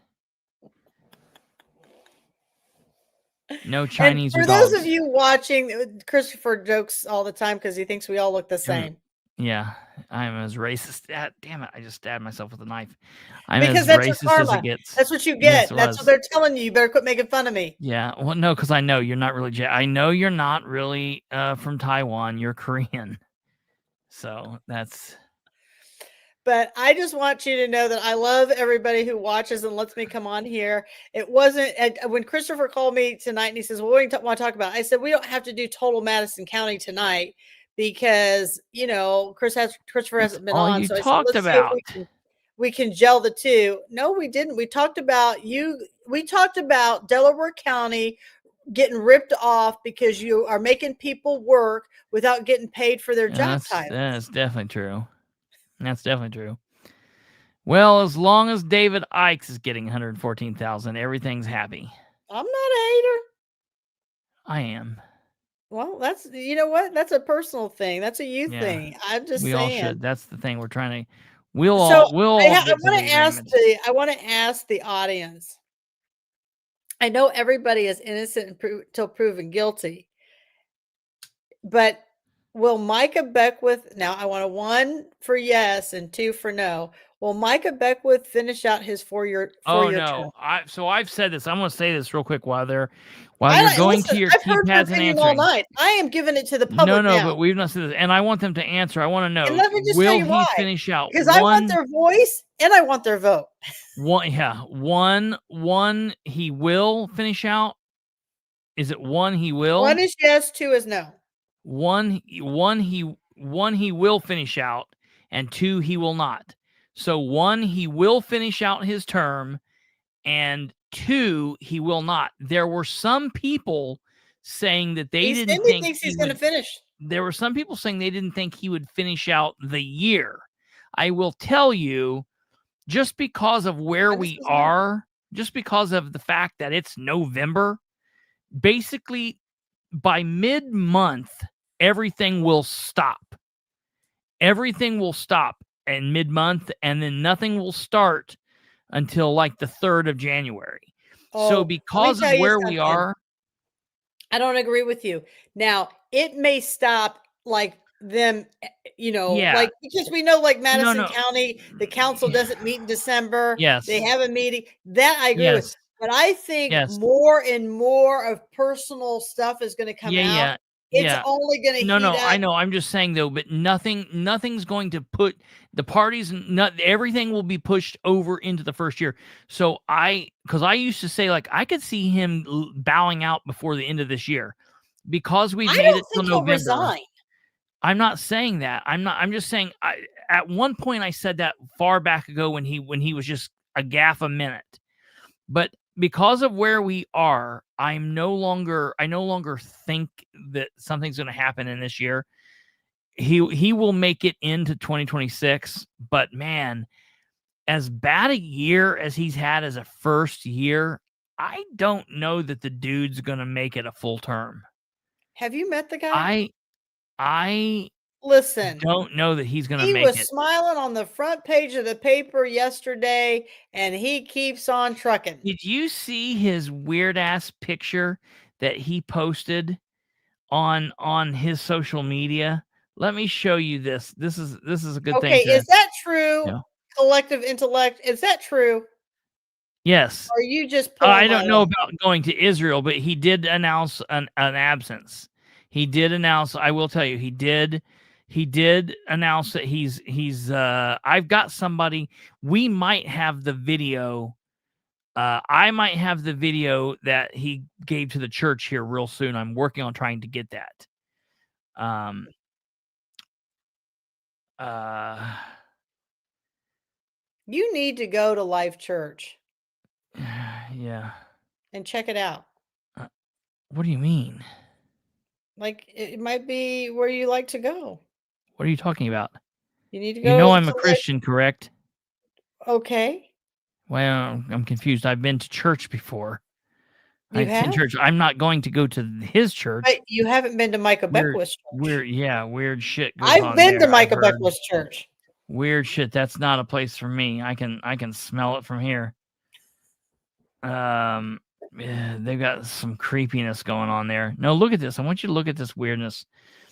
No Chinese. And for those of you watching, Kristopher jokes all the time because he thinks we all look the same. Yeah, I'm as racist. Damn it! I just stabbed myself with a knife. I'm because as that's racist your karma. as it gets. That's what you get. Yes, that's what they're telling you. You better quit making fun of me. Yeah. Well, no, because I know you're not really. I know you're not really from Taiwan. You're Korean. So that's. But I just want you to know that I love everybody who watches and lets me come on here. It wasn't when Kristopher called me tonight and he says, well, what do you want to talk about? I said, we don't have to do total Madison County tonight because, Kristopher hasn't been on. So talked about. We can gel the two. No, we didn't. We talked about we talked about Delaware County getting ripped off because you are making people work without getting paid for their job title. That's definitely true. That's definitely true. Well, as long as David Ikes is getting $114,000, everything's happy. I'm not a hater. I am. Well, that's what? That's a personal thing. That's a you thing. I'm just saying. We all should. That's the thing we're trying to. I want to ask the audience. I know everybody is innocent until proven guilty, but will Micah Beckwith, now I want a 1 for yes and 2 for no. Will Micah Beckwith finish out his 4-year term? So I've said this. I'm going to say this real quick while you're going to your keypads and answering. All night. I am giving it to the public now. But we've not said this. And I want them to answer. I want to know, and let me just will tell you why. Finish out? Because I want their voice and I want their vote. One, he will finish out. Is it 1 he will? 1 is yes, 2 is no. One he will finish out, and 2 he will not. So 1 he will finish out his term, and 2 he will not. There were some people saying that they didn't think he's going to finish. There were some people saying they didn't think he would finish out the year. I will tell you, just because of where we are, just because of the fact that it's November, basically by mid-month, everything will stop. Everything will stop in mid-month, and then nothing will start until like the 3rd of January. So because of where we are, I don't agree with you. Now, it may stop like them, Yeah. like, because we know, like, Madison no. County, the council doesn't meet in December. Yes. They have a meeting. That I agree with. Yes. But I think Yes. more and more of personal stuff is going to come out. It's Yeah. only going to No, heat I up. know. I'm just saying though, but nothing's going to put the parties. Everything will be pushed over into the first year. So because I used to say, like, I could see him bowing out before the end of this year because we've I made don't it till think he'll November. resign. I'm not saying that. I'm just saying. At one point I said that far back ago when he was just a gaff a minute, but because of where we are, I no longer think that something's going to happen in this year. He will make it into 2026, but man, as bad a year as he's had as a first year, I don't know that the dude's going to make it a full term. Have you met the guy? I Listen, don't know that he's going to he make was it. smiling on the front page of the paper yesterday, and he keeps on trucking. Did you see his weird ass picture that he posted on his social media? Let me show you this. This is a good thing. Okay, is that true? Yeah. Collective intellect, is that true? Yes. Or are you just pulling I don't my know leg? about going to Israel, but he did announce an absence. He did announce, I will tell you, he did announce that he's I've got somebody. We might have the video. I might have the video that he gave to the church here real soon. I'm working on trying to get that. You need to go to Life Church Yeah. and check it out. What do you mean? Like, it might be where you like to go. What are you talking about? You need to You go know to I'm a Life. Christian, correct? Okay. Well, I'm confused. I've been to church before. You I've been have? to church. I'm not going to go to his church. But you haven't been to Micah Beckwith's church. Weird shit goes I've on been to there, I've Micah heard. Beckwith's church. Weird shit. That's not a place for me. I can smell it from here. They've got some creepiness going on there. No, look at this. I want you to look at this weirdness.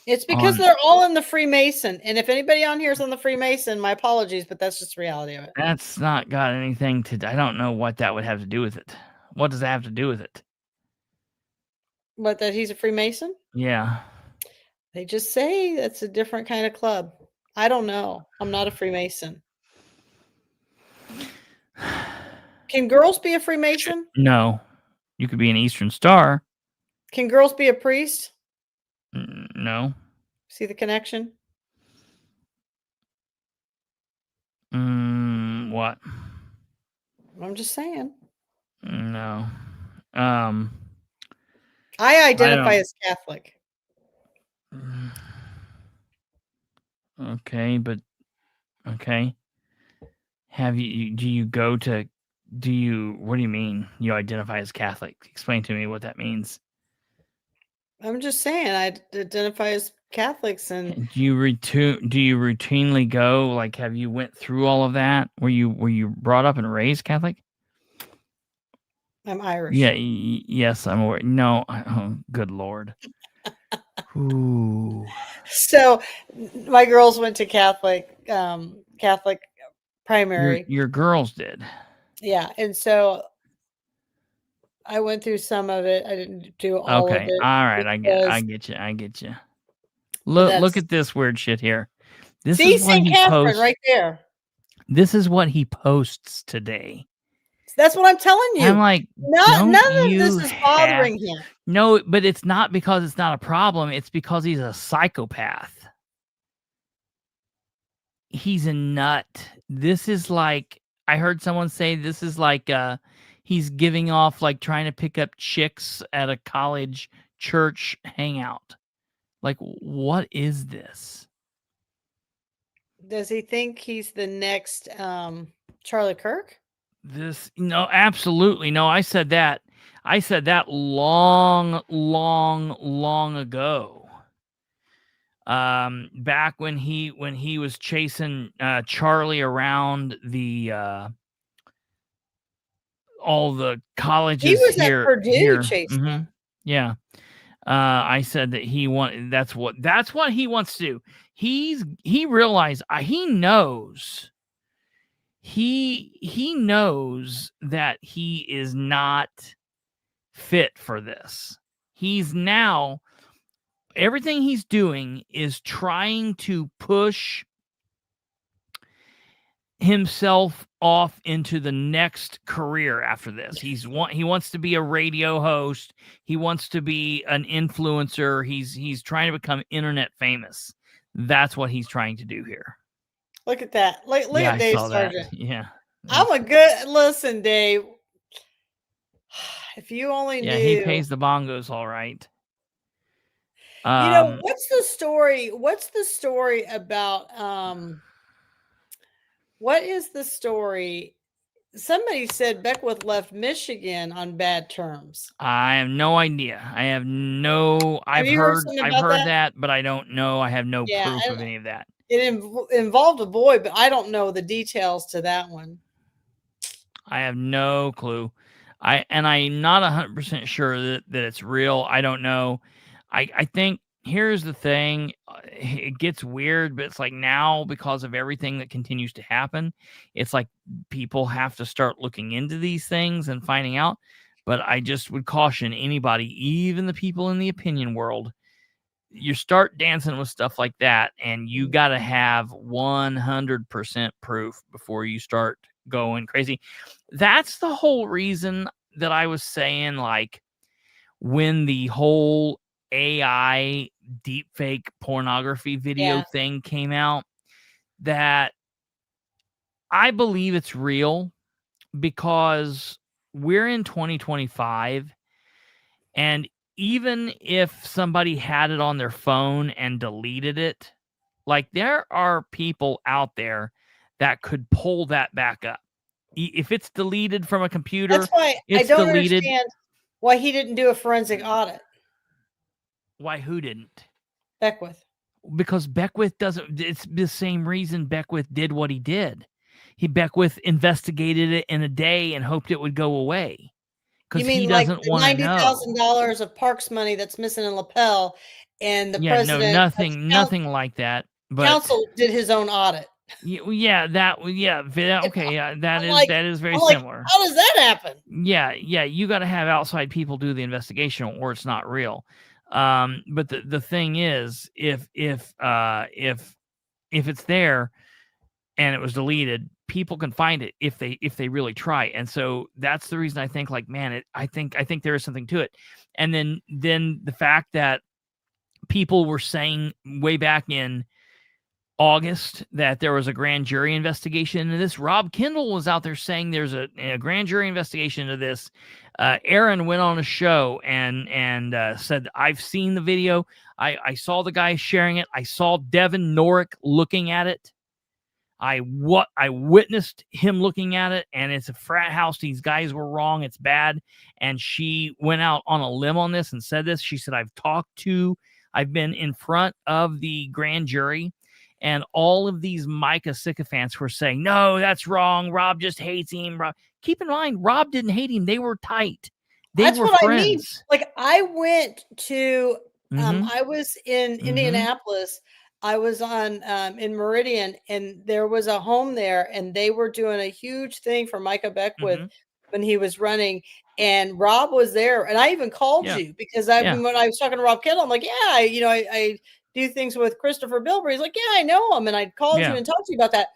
It's because they're all in the Freemason. And if anybody on here is on the Freemason, my apologies, but that's just the reality of it. That's not got anything to. I don't know what that would have to do with it. What does that have to do with it? What, that he's a Freemason? Yeah. They just say that's a different kind of club. I don't know. I'm not a Freemason. Can girls be a Freemason? No. You could be an Eastern Star. Can girls be a priest? No. See the connection? What? I'm just saying. No. I identify as Catholic. Okay, but okay. What do you mean you identify as Catholic? Explain to me what that means. I'm just saying I identify as Catholics. And do you routinely go? Like, have you went through all of that? Were you brought up and raised Catholic? I'm Irish. Yeah, yes, I'm aware. No, oh, good Lord. Ooh. So my girls went to Catholic primary. Your girls did. Yeah, and so I went through some of it. I didn't do all of it. All right, I get you. Look at this weird shit here. This is what St. he Catherine posts right there. This is what he posts today. That's what I'm telling you. I'm like, none of this is bothering him. No, but it's not because it's not a problem. It's because he's a psychopath. He's a nut. This is like, I heard someone say this is like he's giving off, like trying to pick up chicks at a college church hangout. Like, what is this? Does he think he's the next Charlie Kirk? No, absolutely. No, I said that long ago. Back when he was chasing Charlie around the all the colleges. He was here, at Purdue here. chasing. Yeah. I said that that's what he wants to do. He realized he knows that he is not fit for this. Everything he's doing is trying to push himself off into the next career after this. He wants to be a radio host. He wants to be an influencer. He's trying to become internet famous. That's what he's trying to do here. Look at that. Look at Dave Sargent. Yeah. Listen, Dave. If you only knew. Yeah, he pays the bongos all right. What's the story? What's the story about what is the story? Somebody said Beckwith left Michigan on bad terms. I have no idea. I've heard that, but I don't know. I have no proof of any of that. It involved a boy, but I don't know the details to that one. I have no clue. I'm not 100% sure that it's real. I don't know. I think here's the thing. It gets weird, but it's like now because of everything that continues to happen, it's like people have to start looking into these things and finding out. But I just would caution anybody, even the people in the opinion world, you start dancing with stuff like that, and you got to have 100% proof before you start going crazy. That's the whole reason that I was saying, like, when the whole AI deepfake pornography video thing came out, that I believe it's real, because we're in 2025, and even if somebody had it on their phone and deleted it, like, there are people out there that could pull that back up. If it's deleted from a computer, that's why it's I don't deleted. understand why he didn't do a forensic audit. Why? Who didn't? Beckwith. Because Beckwith doesn't. It's the same reason Beckwith did what he did. Beckwith investigated it in a day and hoped it would go away. Because he doesn't want to know. $90,000 of Parks money that's missing in lapel, and the president. No, nothing like that. But council did his own audit. That is very similar. How does that happen? Yeah, you got to have outside people do the investigation, or it's not real. But the thing is, if it's there and it was deleted, people can find it if they really try. And so that's the reason I think, like, man, I think there is something to it. And then the fact that people were saying way back in August that there was a grand jury investigation into this. Rob Kendall was out there saying there's a grand jury investigation into this. Aaron went on a show and said, I've seen the video. I saw the guy sharing it. I saw Devin Norrick looking at it. I witnessed him looking at it, and it's a frat house. These guys were wrong. It's bad. And she went out on a limb on this and said this. She said, I've been in front of the grand jury, and all of these Micah sycophants were saying, no, that's wrong. Rob just hates him. Keep in mind, Rob didn't hate him. They were tight. That's were what friends. I mean. Like, I went to, I was in Indianapolis. I was on in Meridian, and there was a home there, and they were doing a huge thing for Micah Beckwith when he was running, and Rob was there. And I even called you because when I was talking to Rob Kendall, I'm like, I do things with Kristopher Bilbrey. He's like, yeah, I know him. And I called you and talked to you about that.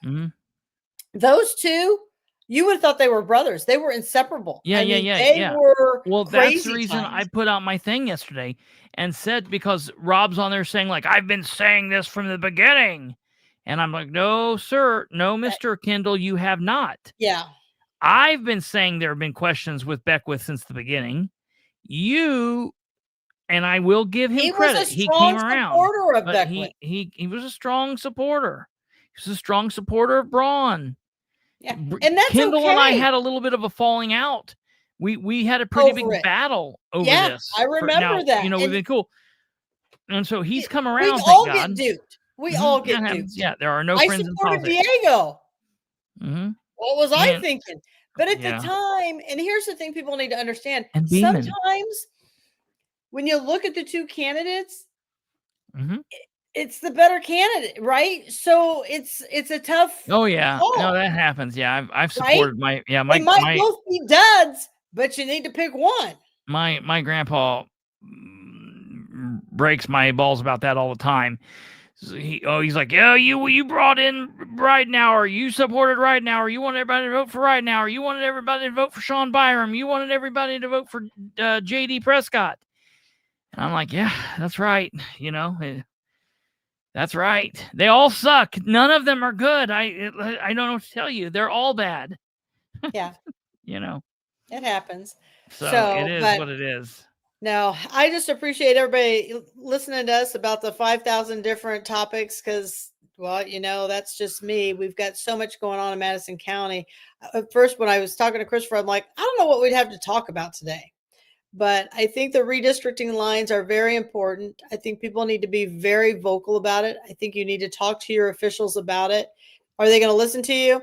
Those two, you would have thought they were brothers. They were inseparable. They were that's the reason I put out my thing yesterday and said, because Rob's on there saying, like, I've been saying this from the beginning. And I'm like, no, sir. No, Mr. Kendall, you have not. Yeah. I've been saying there have been questions with Beckwith since the beginning. And I will give him credit. He came around. But he was a strong supporter. He was a strong supporter of Braun. Yeah, and that's Kendall and I had a little bit of a falling out. We had a pretty big battle over this. I remember that. We've been cool. And so he's come around. We all get duped. We all get duped. Yeah, there are no friends in politics. I supported Diego. What was I thinking? But at the time, and here's the thing people need to understand. Sometimes when you look at the two candidates, Mm-hmm. it's the better candidate, right? So it's a tough Oh yeah, call, no, that happens. Yeah, I've right? supported my They might both be duds, but you need to pick one. my grandpa breaks my balls about that all the time. So he's like, yeah, you brought in right now, or you supported right now, or you wanted everybody to vote for right now, or you wanted everybody to vote for Sean Byram, you wanted everybody to vote for J.D. Prescott. And I'm like, yeah, that's right. That's right. They all suck. None of them are good. I don't know what to tell you. They're all bad. Yeah. It happens. So it is but what it is. No, I just appreciate everybody listening to us about the 5,000 different topics because, well, that's just me. We've got so much going on in Madison County. At first, when I was talking to Christopher, I'm like, I don't know what we'd have to talk about today. But I think the redistricting lines are very important. I think people need to be very vocal about it. I think you need to talk to your officials about it. Are they going to listen to you?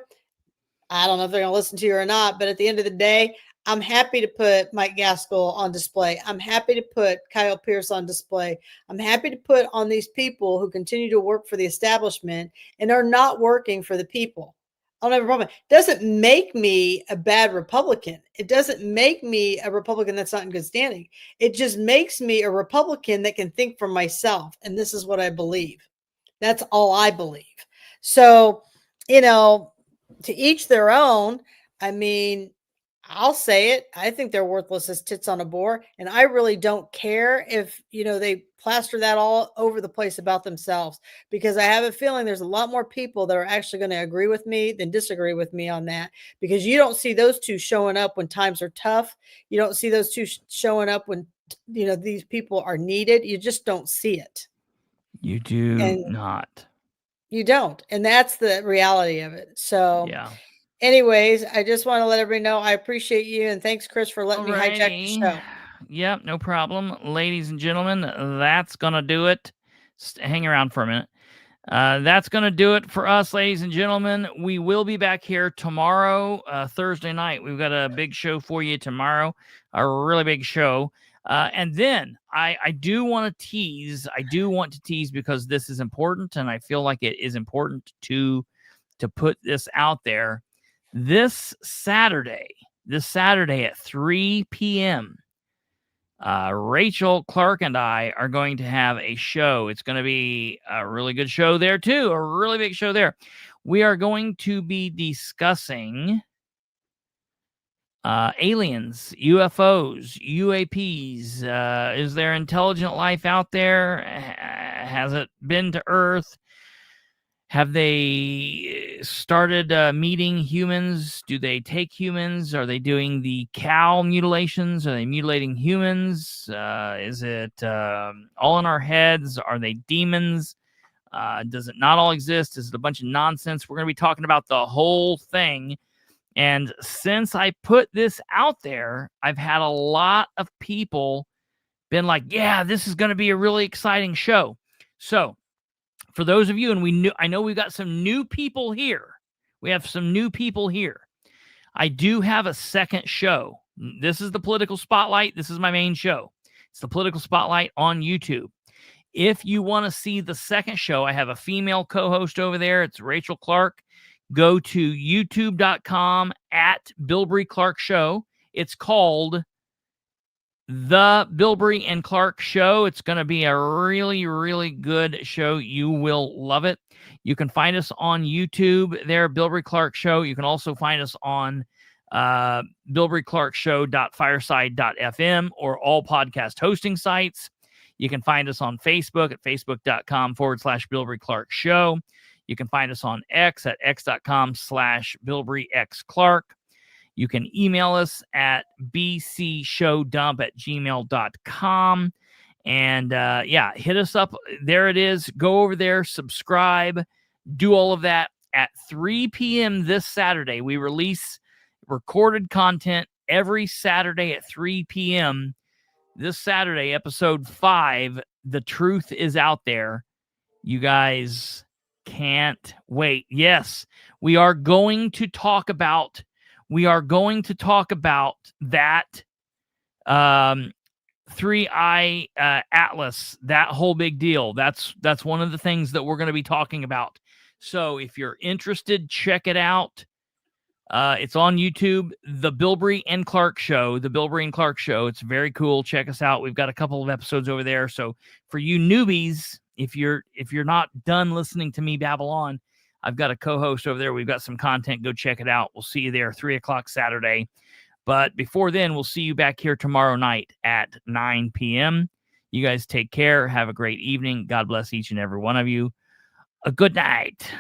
I don't know if they're going to listen to you or not, but at the end of the day, I'm happy to put Mike Gaskell on display. I'm happy to put Kyle Pierce on display. I'm happy to put on these people who continue to work for the establishment and are not working for the people. I don't have a problem. It doesn't make me a bad Republican. It doesn't make me a Republican that's not in good standing. It just makes me a Republican that can think for myself. And this is what I believe. That's all I believe. So, to each their own. I mean, I'll say it. I think they're worthless as tits on a board. And I really don't care if, they plaster that all over the place about themselves, because I have a feeling there's a lot more people that are actually going to agree with me than disagree with me on that, because you don't see those two showing up when times are tough. You don't see those two showing up when, these people are needed. You just don't see it. You do not. You don't. And that's the reality of it. So, yeah. Anyways, I just want to let everybody know I appreciate you, and thanks, Chris, for letting me hijack the show. Yep, no problem. Ladies and gentlemen, that's going to do it. Hang around for a minute. That's going to do it for us, ladies and gentlemen. We will be back here tomorrow, Thursday night. We've got a big show for you tomorrow, a really big show. And then I do want to tease. I do want to tease because this is important, and I feel like it is important to put this out there. This Saturday at 3 p.m., Rachel Clark and I are going to have a show. It's going to be a really good show there, too. A really big show there. We are going to be discussing aliens, UFOs, UAPs. Is there intelligent life out there? Has it been to Earth? Have they started meeting humans? Do they take humans? Are they doing the cow mutilations? Are they mutilating humans? Is it all in our heads? Are they demons? Does it not all exist? Is it a bunch of nonsense? We're going to be talking about the whole thing. And since I put this out there, I've had a lot of people been like, yeah, this is going to be a really exciting show. So, for those of you, and I know we've got some new people here. We have some new people here. I do have a second show. This is the Political Spotlight. This is my main show. It's the Political Spotlight on YouTube. If you want to see the second show, I have a female co-host over there. It's Rachel Clark. Go to youtube.com @Bilbrey Clark Show. It's called The Bilbrey and Clark Show. It's going to be a really, really good show. You will love it. You can find us on YouTube there, Bilbrey Clark Show. You can also find us on bilbreyclarkshow.fireside.fm or all podcast hosting sites. You can find us on Facebook at facebook.com/Bilbrey Clark Show. You can find us on X at x.com/BilbreyXClark. You can email us at bcshowdump@gmail.com. And hit us up. There it is. Go over there, subscribe, do all of that. At 3 p.m. this Saturday, we release recorded content every Saturday at 3 p.m. This Saturday, episode 5, The Truth Is Out There. You guys can't wait. Yes, we are going to talk about that 3i atlas, that whole big deal. That's one of the things that we're going to be talking about. So if you're interested, check it out. It's on YouTube, the Bilbrey and Clark Show. The Bilbrey and Clark Show. It's very cool. Check us out. We've got a couple of episodes over there. So for you newbies, if you're not done listening to me babble on, I've got a co-host over there. We've got some content. Go check it out. We'll see you there 3:00 Saturday. But before then, we'll see you back here tomorrow night at 9 p.m. You guys take care. Have a great evening. God bless each and every one of you. A good night.